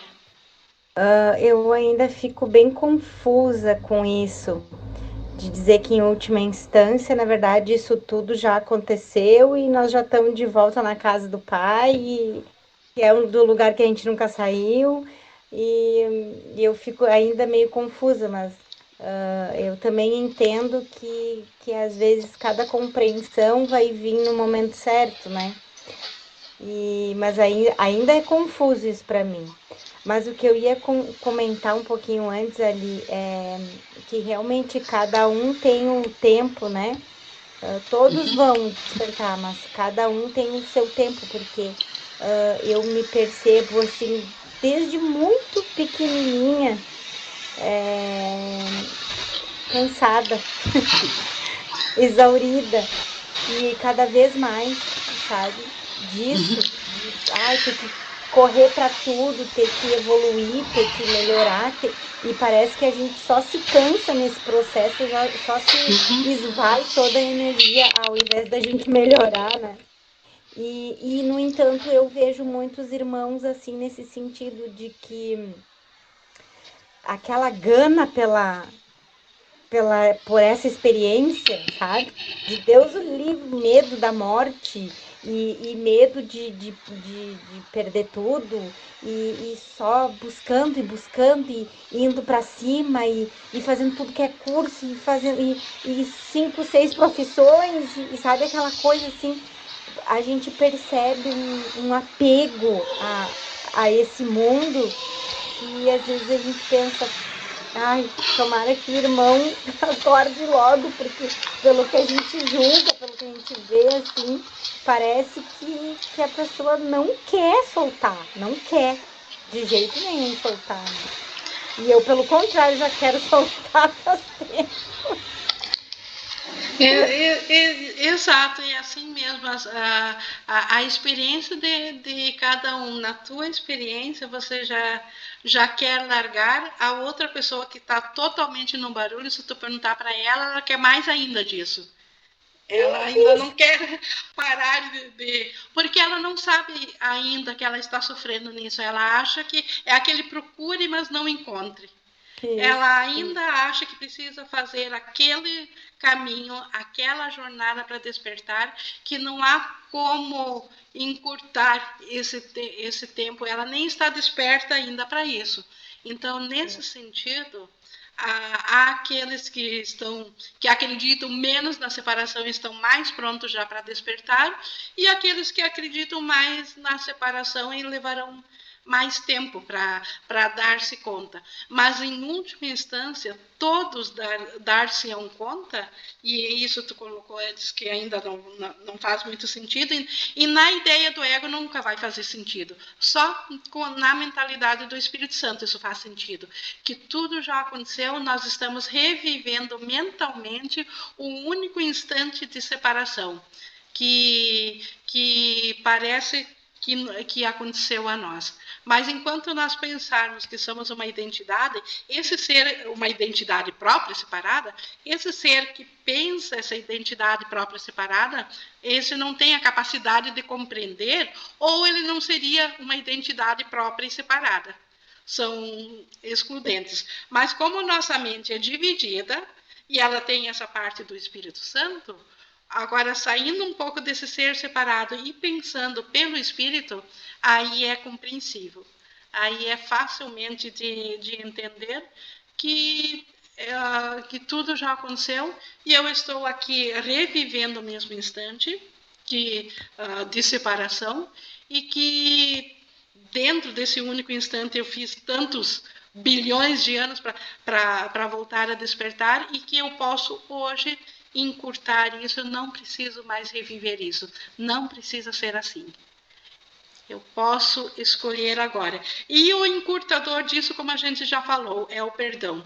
Speaker 2: eu ainda fico bem confusa com isso, de dizer que em última instância, na verdade, isso tudo já aconteceu e nós já estamos de volta na casa do Pai, e que é do lugar que a gente nunca saiu, e eu fico ainda meio confusa, mas eu também entendo que às vezes cada compreensão vai vir no momento certo, né? Mas ainda é confuso isso para mim. Mas o que eu ia comentar um pouquinho antes ali é que realmente cada um tem um tempo, né? Todos vão despertar, mas cada um tem o seu tempo, porque eu me percebo assim, desde muito pequenininha, cansada, exaurida, e cada vez mais, sabe? Disso, ai, ter que correr para tudo, ter que evoluir, ter que melhorar, e parece que a gente só se cansa nesse processo, só se esvai toda a energia ao invés da gente melhorar, né? No entanto, eu vejo muitos irmãos assim, nesse sentido de que aquela gana por essa experiência, sabe? De Deus o livre, medo da morte e medo de perder tudo, e só buscando e buscando e indo para cima e fazendo tudo que é curso e fazendo e 5, 6 profissões e sabe aquela coisa assim, a gente percebe um apego a esse mundo, que às vezes a gente pensa, ai, tomara que o irmão acorde logo, porque pelo que a gente julga, pelo que a gente vê, assim, parece que a pessoa não quer soltar, não quer de jeito nenhum soltar, né? E eu, pelo contrário, já quero soltar faz tempo.
Speaker 1: Exato, é assim mesmo. A experiência de cada um. Na tua experiência, você já quer largar. A outra pessoa que está totalmente no barulho, se tu perguntar para ela, ela quer mais ainda disso. Ela ainda não quer parar porque ela não sabe ainda que ela está sofrendo nisso. Ela acha que é aquele procure, mas não encontre. Ela ainda acha que precisa fazer aquele caminho, aquela jornada para despertar, que não há como encurtar esse tempo. Ela nem está desperta ainda para isso. Então, nesse sentido, há aqueles que acreditam menos na separação, estão mais prontos já para despertar, e aqueles que acreditam mais na separação e levarão mais tempo para dar-se conta. Mas, em última instância, todos dar-se-ão conta, e isso tu colocou antes que ainda não faz muito sentido, e na ideia do ego nunca vai fazer sentido. Só na mentalidade do Espírito Santo isso faz sentido. Que tudo já aconteceu, nós estamos revivendo mentalmente o único instante de separação que parece que aconteceu a nós. Mas enquanto nós pensarmos que somos uma identidade, esse ser, uma identidade própria, separada, esse ser que pensa essa identidade própria separada, esse não tem a capacidade de compreender, ou ele não seria uma identidade própria e separada. São excludentes. Mas como nossa mente é dividida, e ela tem essa parte do Espírito Santo, agora, saindo um pouco desse ser separado e pensando pelo Espírito, aí é compreensível. Aí é facilmente de entender que tudo já aconteceu e eu estou aqui revivendo o mesmo instante de separação, e que dentro desse único instante eu fiz tantos bilhões de anos para voltar a despertar, e que eu posso hoje encurtar isso, eu não preciso mais reviver isso, não precisa ser assim. Eu posso escolher agora. E o encurtador disso, como a gente já falou, é o perdão.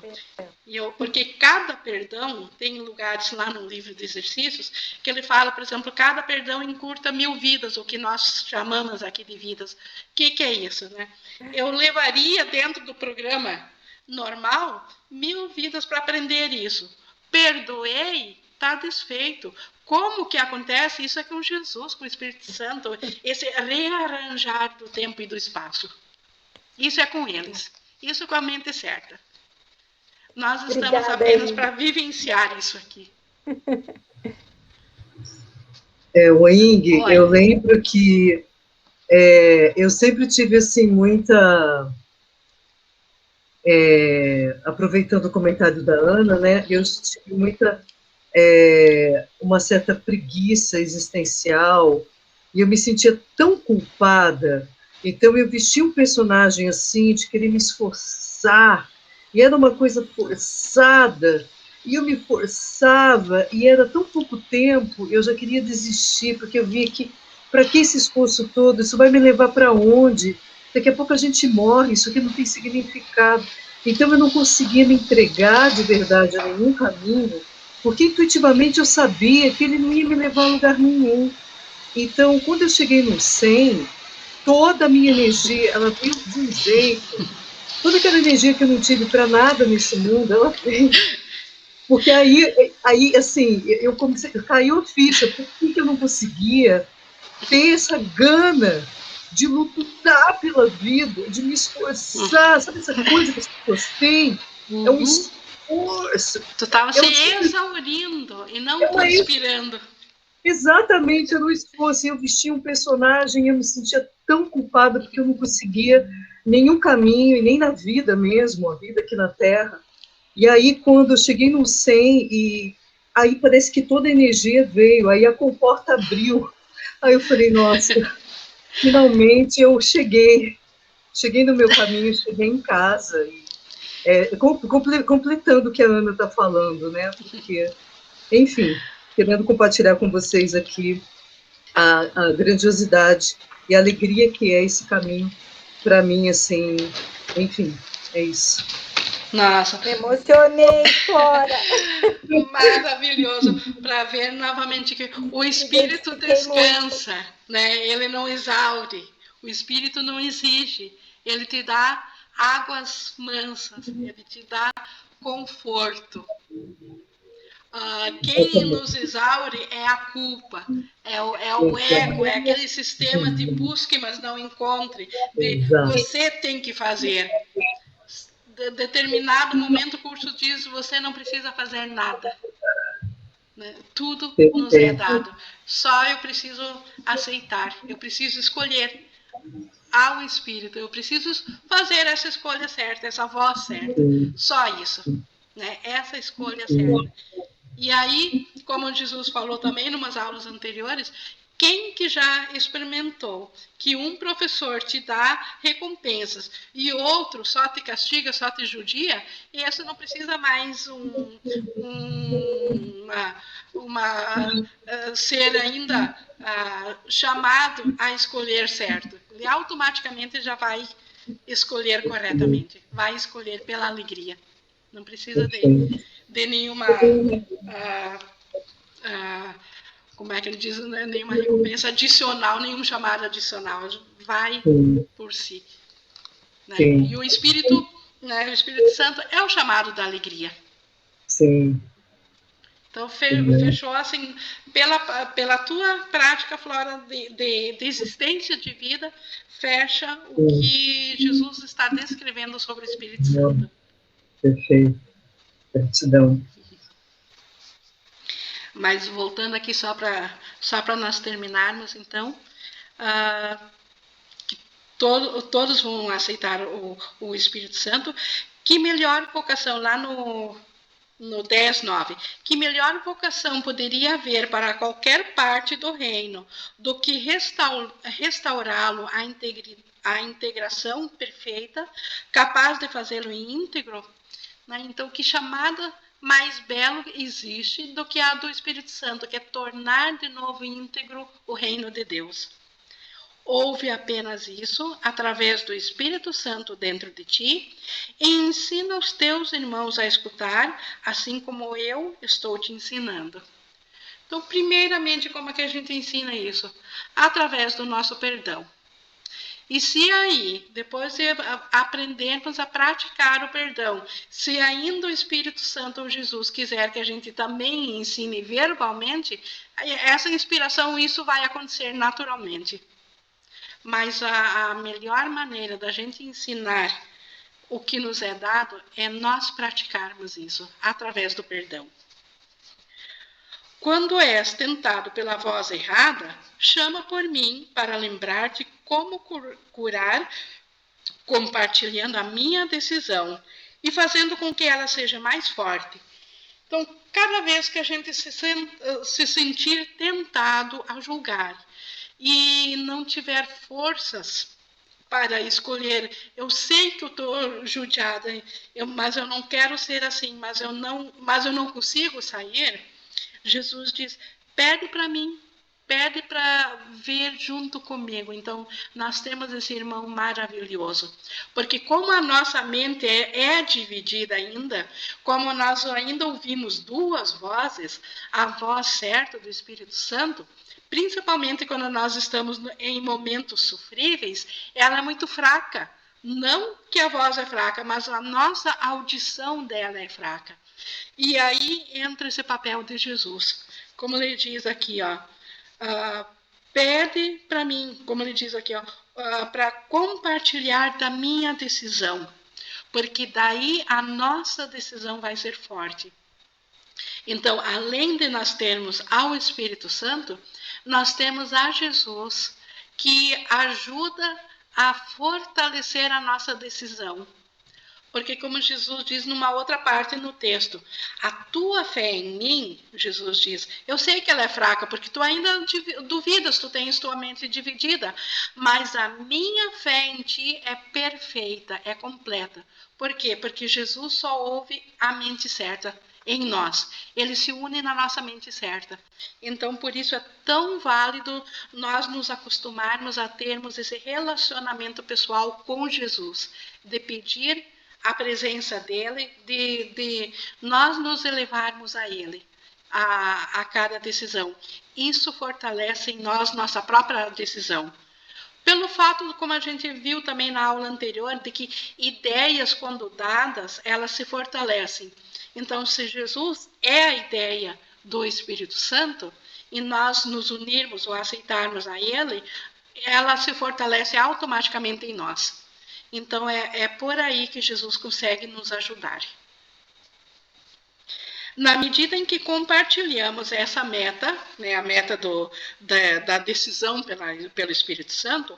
Speaker 1: Porque cada perdão, tem lugares lá no livro de exercícios, que ele fala, por exemplo, cada perdão encurta 1000 vidas, o que nós chamamos aqui de vidas. O que é isso, né? Eu levaria dentro do programa normal 1000 vidas para aprender isso. Perdoei, está desfeito. Como que acontece? Isso é com Jesus, com o Espírito Santo, esse rearranjar do tempo e do espaço. Isso é com eles. Isso com a mente certa. Nós estamos apenas para vivenciar isso aqui.
Speaker 5: Wing, eu lembro que eu sempre tive assim muita... aproveitando o comentário da Ana, né, eu tive muita... uma certa preguiça existencial, e eu me sentia tão culpada, então eu vestia um personagem assim, de querer me esforçar, e era uma coisa forçada, e eu me forçava, e era tão pouco tempo, eu já queria desistir, porque eu via que, para que esse esforço todo, isso vai me levar para onde? Daqui a pouco a gente morre, isso aqui não tem significado. Então eu não conseguia me entregar de verdade a nenhum caminho, porque intuitivamente eu sabia que ele não ia me levar a lugar nenhum. Então, quando eu cheguei no 100, toda a minha energia, ela veio de um jeito, toda aquela energia que eu não tive para nada nesse mundo, ela veio. Porque aí assim, eu comecei, caiu a ficha, por que eu não conseguia ter essa gana de lutar pela vida, de me esforçar, sabe essa coisa que as pessoas têm? É um esforço.
Speaker 1: Tu estava se exaurindo e não inspirando.
Speaker 5: Exatamente, era um esforço. Eu vestia um personagem e eu me sentia tão culpada porque eu não conseguia nenhum caminho, e nem na vida mesmo, a vida aqui na Terra. E aí, quando eu cheguei no 100, e aí parece que toda a energia veio, aí a comporta abriu. Aí eu falei, nossa, finalmente eu cheguei no meu caminho, cheguei em casa. E, completando o que a Ana está falando, né? Porque, enfim, querendo compartilhar com vocês aqui a grandiosidade e a alegria que é esse caminho para mim, assim, enfim, é isso.
Speaker 1: Nossa.
Speaker 2: Me emocionei, Flora.
Speaker 1: Maravilhoso, para ver novamente que o Espírito descansa, né? Ele não exaure, o Espírito não exige, ele te dá águas mansas, ele te dá conforto. Quem nos exaure é a culpa, é o ego, é aquele sistema de busque, mas não encontre, de você tem que fazer. Determinado momento o curso diz, você não precisa fazer nada. Né? Tudo nos é dado. Só eu preciso aceitar, eu preciso escolher ao Espírito, eu preciso fazer essa escolha certa, essa voz certa. Só isso. Né? Essa escolha certa. E aí, como Jesus falou também em umas aulas anteriores, quem que já experimentou que um professor te dá recompensas e outro só te castiga, só te judia, esse não precisa mais ser ainda chamado a escolher certo. Ele automaticamente já vai escolher corretamente, vai escolher pela alegria. Não precisa de nenhuma... como é que ele diz, né? Nenhuma recompensa adicional, nenhum chamado adicional, vai por si. Né? E o Espírito, né, o Espírito Santo é o chamado da alegria.
Speaker 5: Sim.
Speaker 1: Então, fechou assim, pela tua prática, Flora, de existência de vida, fecha o que Jesus está descrevendo sobre o Espírito Santo.
Speaker 5: Perfeito. Gratidão.
Speaker 1: Mas voltando aqui só para nós terminarmos, então, que todos vão aceitar o Espírito Santo. Que melhor vocação, lá no 10:9, que melhor vocação poderia haver para qualquer parte do reino do que restaurá-lo à integração perfeita, capaz de fazê-lo íntegro? Né? Então, que chamada mais belo existe do que a do Espírito Santo, que é tornar de novo íntegro o reino de Deus. Ouve apenas isso através do Espírito Santo dentro de ti e ensina os teus irmãos a escutar, assim como eu estou te ensinando. Então, primeiramente, como é que a gente ensina isso? Através do nosso perdão. E se aí, depois de aprendermos a praticar o perdão, se ainda o Espírito Santo ou Jesus quiser que a gente também ensine verbalmente, essa inspiração, isso vai acontecer naturalmente. Mas a melhor maneira da gente ensinar o que nos é dado é nós praticarmos isso, através do perdão. Quando és tentado pela voz errada, chama por mim para lembrar-te como curar, compartilhando a minha decisão e fazendo com que ela seja mais forte. Então, cada vez que a gente se sentir tentado a julgar e não tiver forças para escolher, eu sei que eu estou judiada, mas eu não quero ser assim, mas eu não consigo sair, Jesus diz, pede para mim, pede para ver junto comigo. Então, nós temos esse irmão maravilhoso. Porque como a nossa mente é dividida ainda, como nós ainda ouvimos duas vozes, a voz certa do Espírito Santo, principalmente quando nós estamos em momentos sofríveis, ela é muito fraca. Não que a voz é fraca, mas a nossa audição dela é fraca. E aí entra esse papel de Jesus. Como ele diz aqui, ó, pede para mim, como ele diz aqui, para compartilhar da minha decisão, porque daí a nossa decisão vai ser forte. Então, além de nós termos ao Espírito Santo, nós temos a Jesus, que ajuda a fortalecer a nossa decisão. Porque como Jesus diz numa outra parte no texto, a tua fé em mim, Jesus diz, eu sei que ela é fraca, porque tu ainda duvidas, tu tens tua mente dividida, mas a minha fé em ti é perfeita, é completa. Por quê? Porque Jesus só ouve a mente certa em nós. Ele se une na nossa mente certa. Então, por isso é tão válido nós nos acostumarmos a termos esse relacionamento pessoal com Jesus, de pedir a presença dele, de nós nos elevarmos a ele, a cada decisão. Isso fortalece em nós nossa própria decisão. Pelo fato, como a gente viu também na aula anterior, de que ideias, quando dadas, elas se fortalecem. Então, se Jesus é a ideia do Espírito Santo, e nós nos unirmos ou aceitarmos a ele, ela se fortalece automaticamente em nós. Então, é por aí que Jesus consegue nos ajudar. Na medida em que compartilhamos essa meta, né, a meta da decisão pelo Espírito Santo,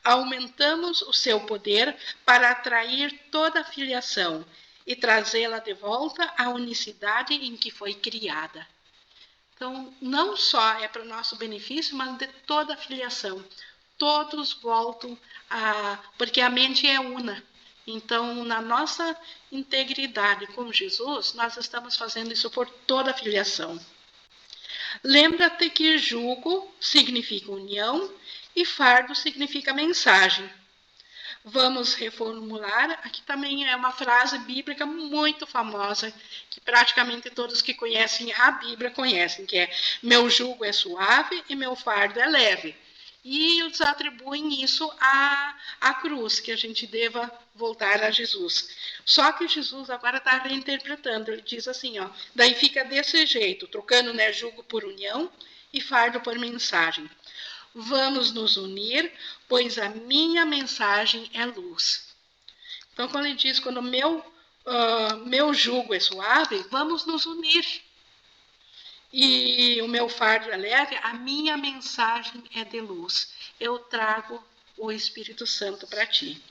Speaker 1: aumentamos o seu poder para atrair toda a filiação e trazê-la de volta à unicidade em que foi criada. Então, não só é para o nosso benefício, mas de toda a filiação. Todos voltam porque a mente é una. Então, na nossa integridade com Jesus, nós estamos fazendo isso por toda a filiação. Lembra-te que jugo significa união e fardo significa mensagem. Vamos reformular, aqui também é uma frase bíblica muito famosa, que praticamente todos que conhecem a Bíblia conhecem, que é, meu jugo é suave e meu fardo é leve. E eles atribuem isso à cruz, que a gente deva voltar a Jesus. Só que Jesus agora está reinterpretando, ele diz assim, ó, daí fica desse jeito, trocando, né, jugo por união e fardo por mensagem. Vamos nos unir, pois a minha mensagem é luz. Então, quando ele diz, quando meu jugo é suave, vamos nos unir. E o meu fardo é leve, a minha mensagem é de luz. Eu trago o Espírito Santo para ti.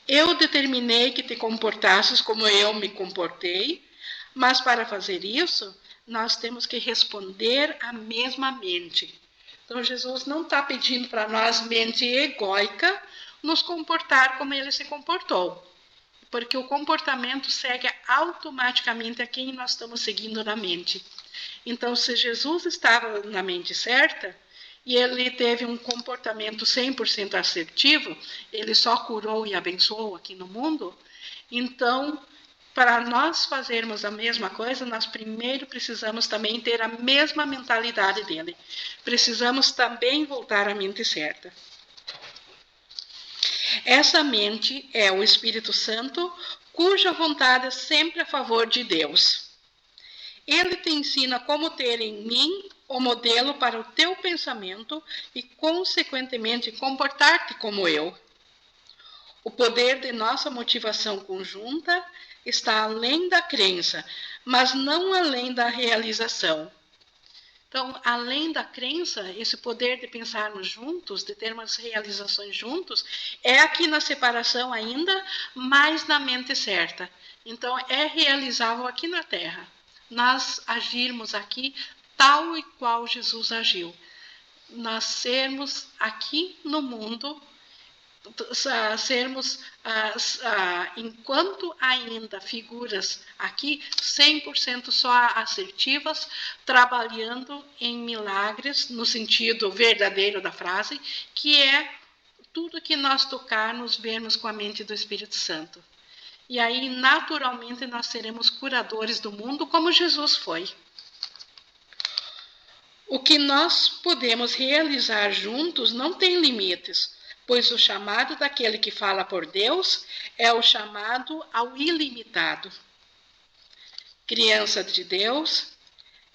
Speaker 1: Eu determinei que te comportasses como eu me comportei, mas para fazer isso, nós temos que responder à mesma mente. Então, Jesus não está pedindo para nós, mente egóica, nos comportar como ele se comportou. Porque o comportamento segue automaticamente a quem nós estamos seguindo na mente. Então, se Jesus estava na mente certa, e ele teve um comportamento 100% assertivo, ele só curou e abençoou aqui no mundo. Então, para nós fazermos a mesma coisa, nós primeiro precisamos também ter a mesma mentalidade dele. Precisamos também voltar à mente certa. Essa mente é o Espírito Santo, cuja vontade é sempre a favor de Deus. Ele te ensina como ter em mim o modelo para o teu pensamento e, consequentemente, comportar-te como eu. O poder de nossa motivação conjunta está além da crença, mas não além da realização. Então, além da crença, esse poder de pensarmos juntos, de termos realizações juntos, é aqui na separação ainda, mas na mente certa. Então, é realizável aqui na Terra. Nós agirmos aqui tal e qual Jesus agiu. Nós sermos aqui no mundo, sermos, enquanto ainda figuras aqui, 100% só assertivas, trabalhando em milagres, no sentido verdadeiro da frase, que é tudo que nós tocarmos, vermos com a mente do Espírito Santo. E aí, naturalmente, nós seremos curadores do mundo, como Jesus foi. O que nós podemos realizar juntos não tem limites, pois o chamado daquele que fala por Deus é o chamado ao ilimitado. Criança de Deus,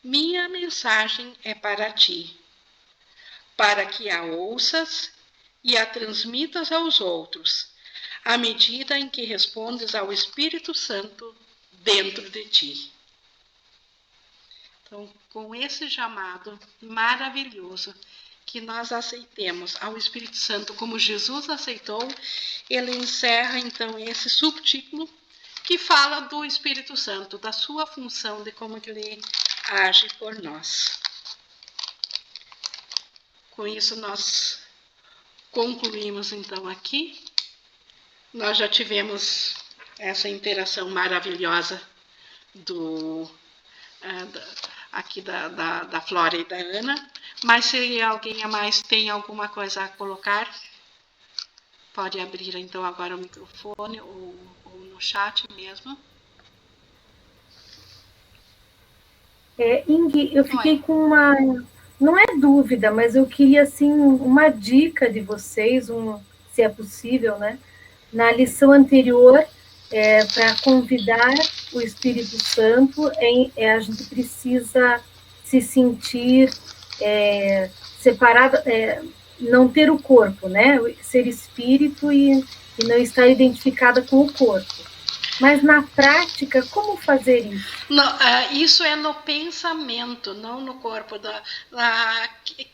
Speaker 1: minha mensagem é para ti, para que a ouças e a transmitas aos outros, à medida em que respondes ao Espírito Santo dentro de ti. Então, com esse chamado maravilhoso, que nós aceitemos ao Espírito Santo como Jesus aceitou, ele encerra, então, esse subtítulo que fala do Espírito Santo, da sua função, de como que ele age por nós. Com isso, nós concluímos, então, aqui. Nós já tivemos essa interação maravilhosa aqui da Flora e da Ana, mas se alguém a mais tem alguma coisa a colocar, pode abrir então agora o microfone ou no chat mesmo.
Speaker 6: Ingui, eu fiquei com uma, não é dúvida, mas eu queria assim uma dica de vocês, se é possível, né? Na lição anterior, para convidar o Espírito Santo, a gente precisa se sentir separado, não ter o corpo, né? Ser espírito e não estar identificada com o corpo. Mas na prática, como fazer isso?
Speaker 1: Não, isso é no pensamento, não no corpo.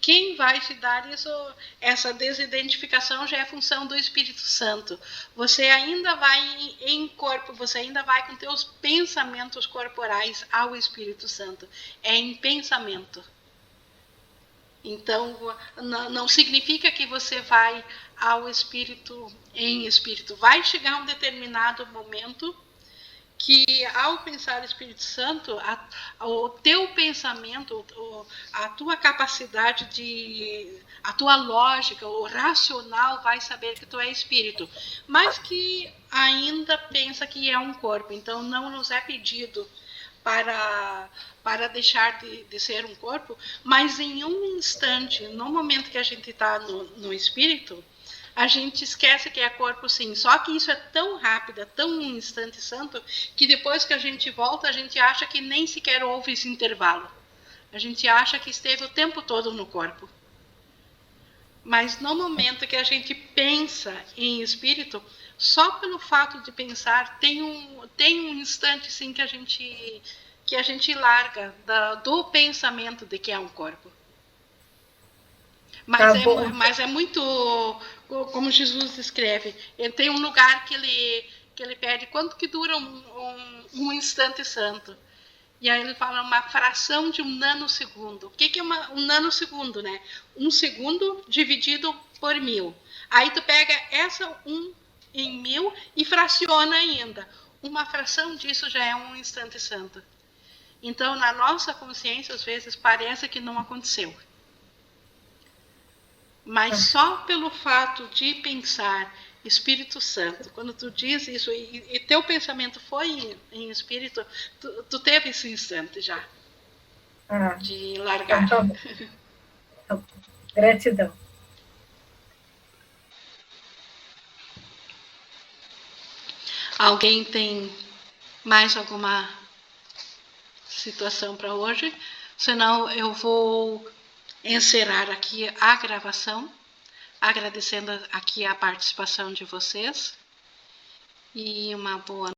Speaker 1: Quem vai te dar isso, essa desidentificação já é função do Espírito Santo. Você ainda vai em corpo, você ainda vai com teus pensamentos corporais ao Espírito Santo. É em pensamento. Então, não significa que você vai ao Espírito em Espírito. Vai chegar um determinado momento que, ao pensar Espírito Santo, o teu pensamento, a tua capacidade a tua lógica, o racional vai saber que tu é Espírito, mas que ainda pensa que é um corpo. Então, não nos é pedido para deixar de ser um corpo, mas em um instante, no momento que a gente está no Espírito, a gente esquece que é corpo sim. Só que isso é tão rápido, é tão um instante santo, que depois que a gente volta, a gente acha que nem sequer houve esse intervalo. A gente acha que esteve o tempo todo no corpo. Mas no momento que a gente pensa em espírito, só pelo fato de pensar, tem um instante sim que a gente larga do pensamento de que é um corpo. Mas é muito, como Jesus descreve, ele tem um lugar que ele pede quanto que dura um instante santo. E aí ele fala uma fração de um nanosegundo. O que é um nanosegundo, né? 1 segundo dividido por 1000. Aí tu pega essa 1 em 1000 e fraciona ainda. Uma fração disso já é um instante santo. Então, na nossa consciência, às vezes, parece que não aconteceu. Mas só pelo fato de pensar Espírito Santo, quando tu diz isso, e teu pensamento foi em espírito, tu teve esse instante já de largar.
Speaker 6: Então, tá bom. Tá bom. Gratidão.
Speaker 1: Alguém tem mais alguma situação para hoje? Senão eu vou encerrar aqui a gravação, agradecendo aqui a participação de vocês e uma boa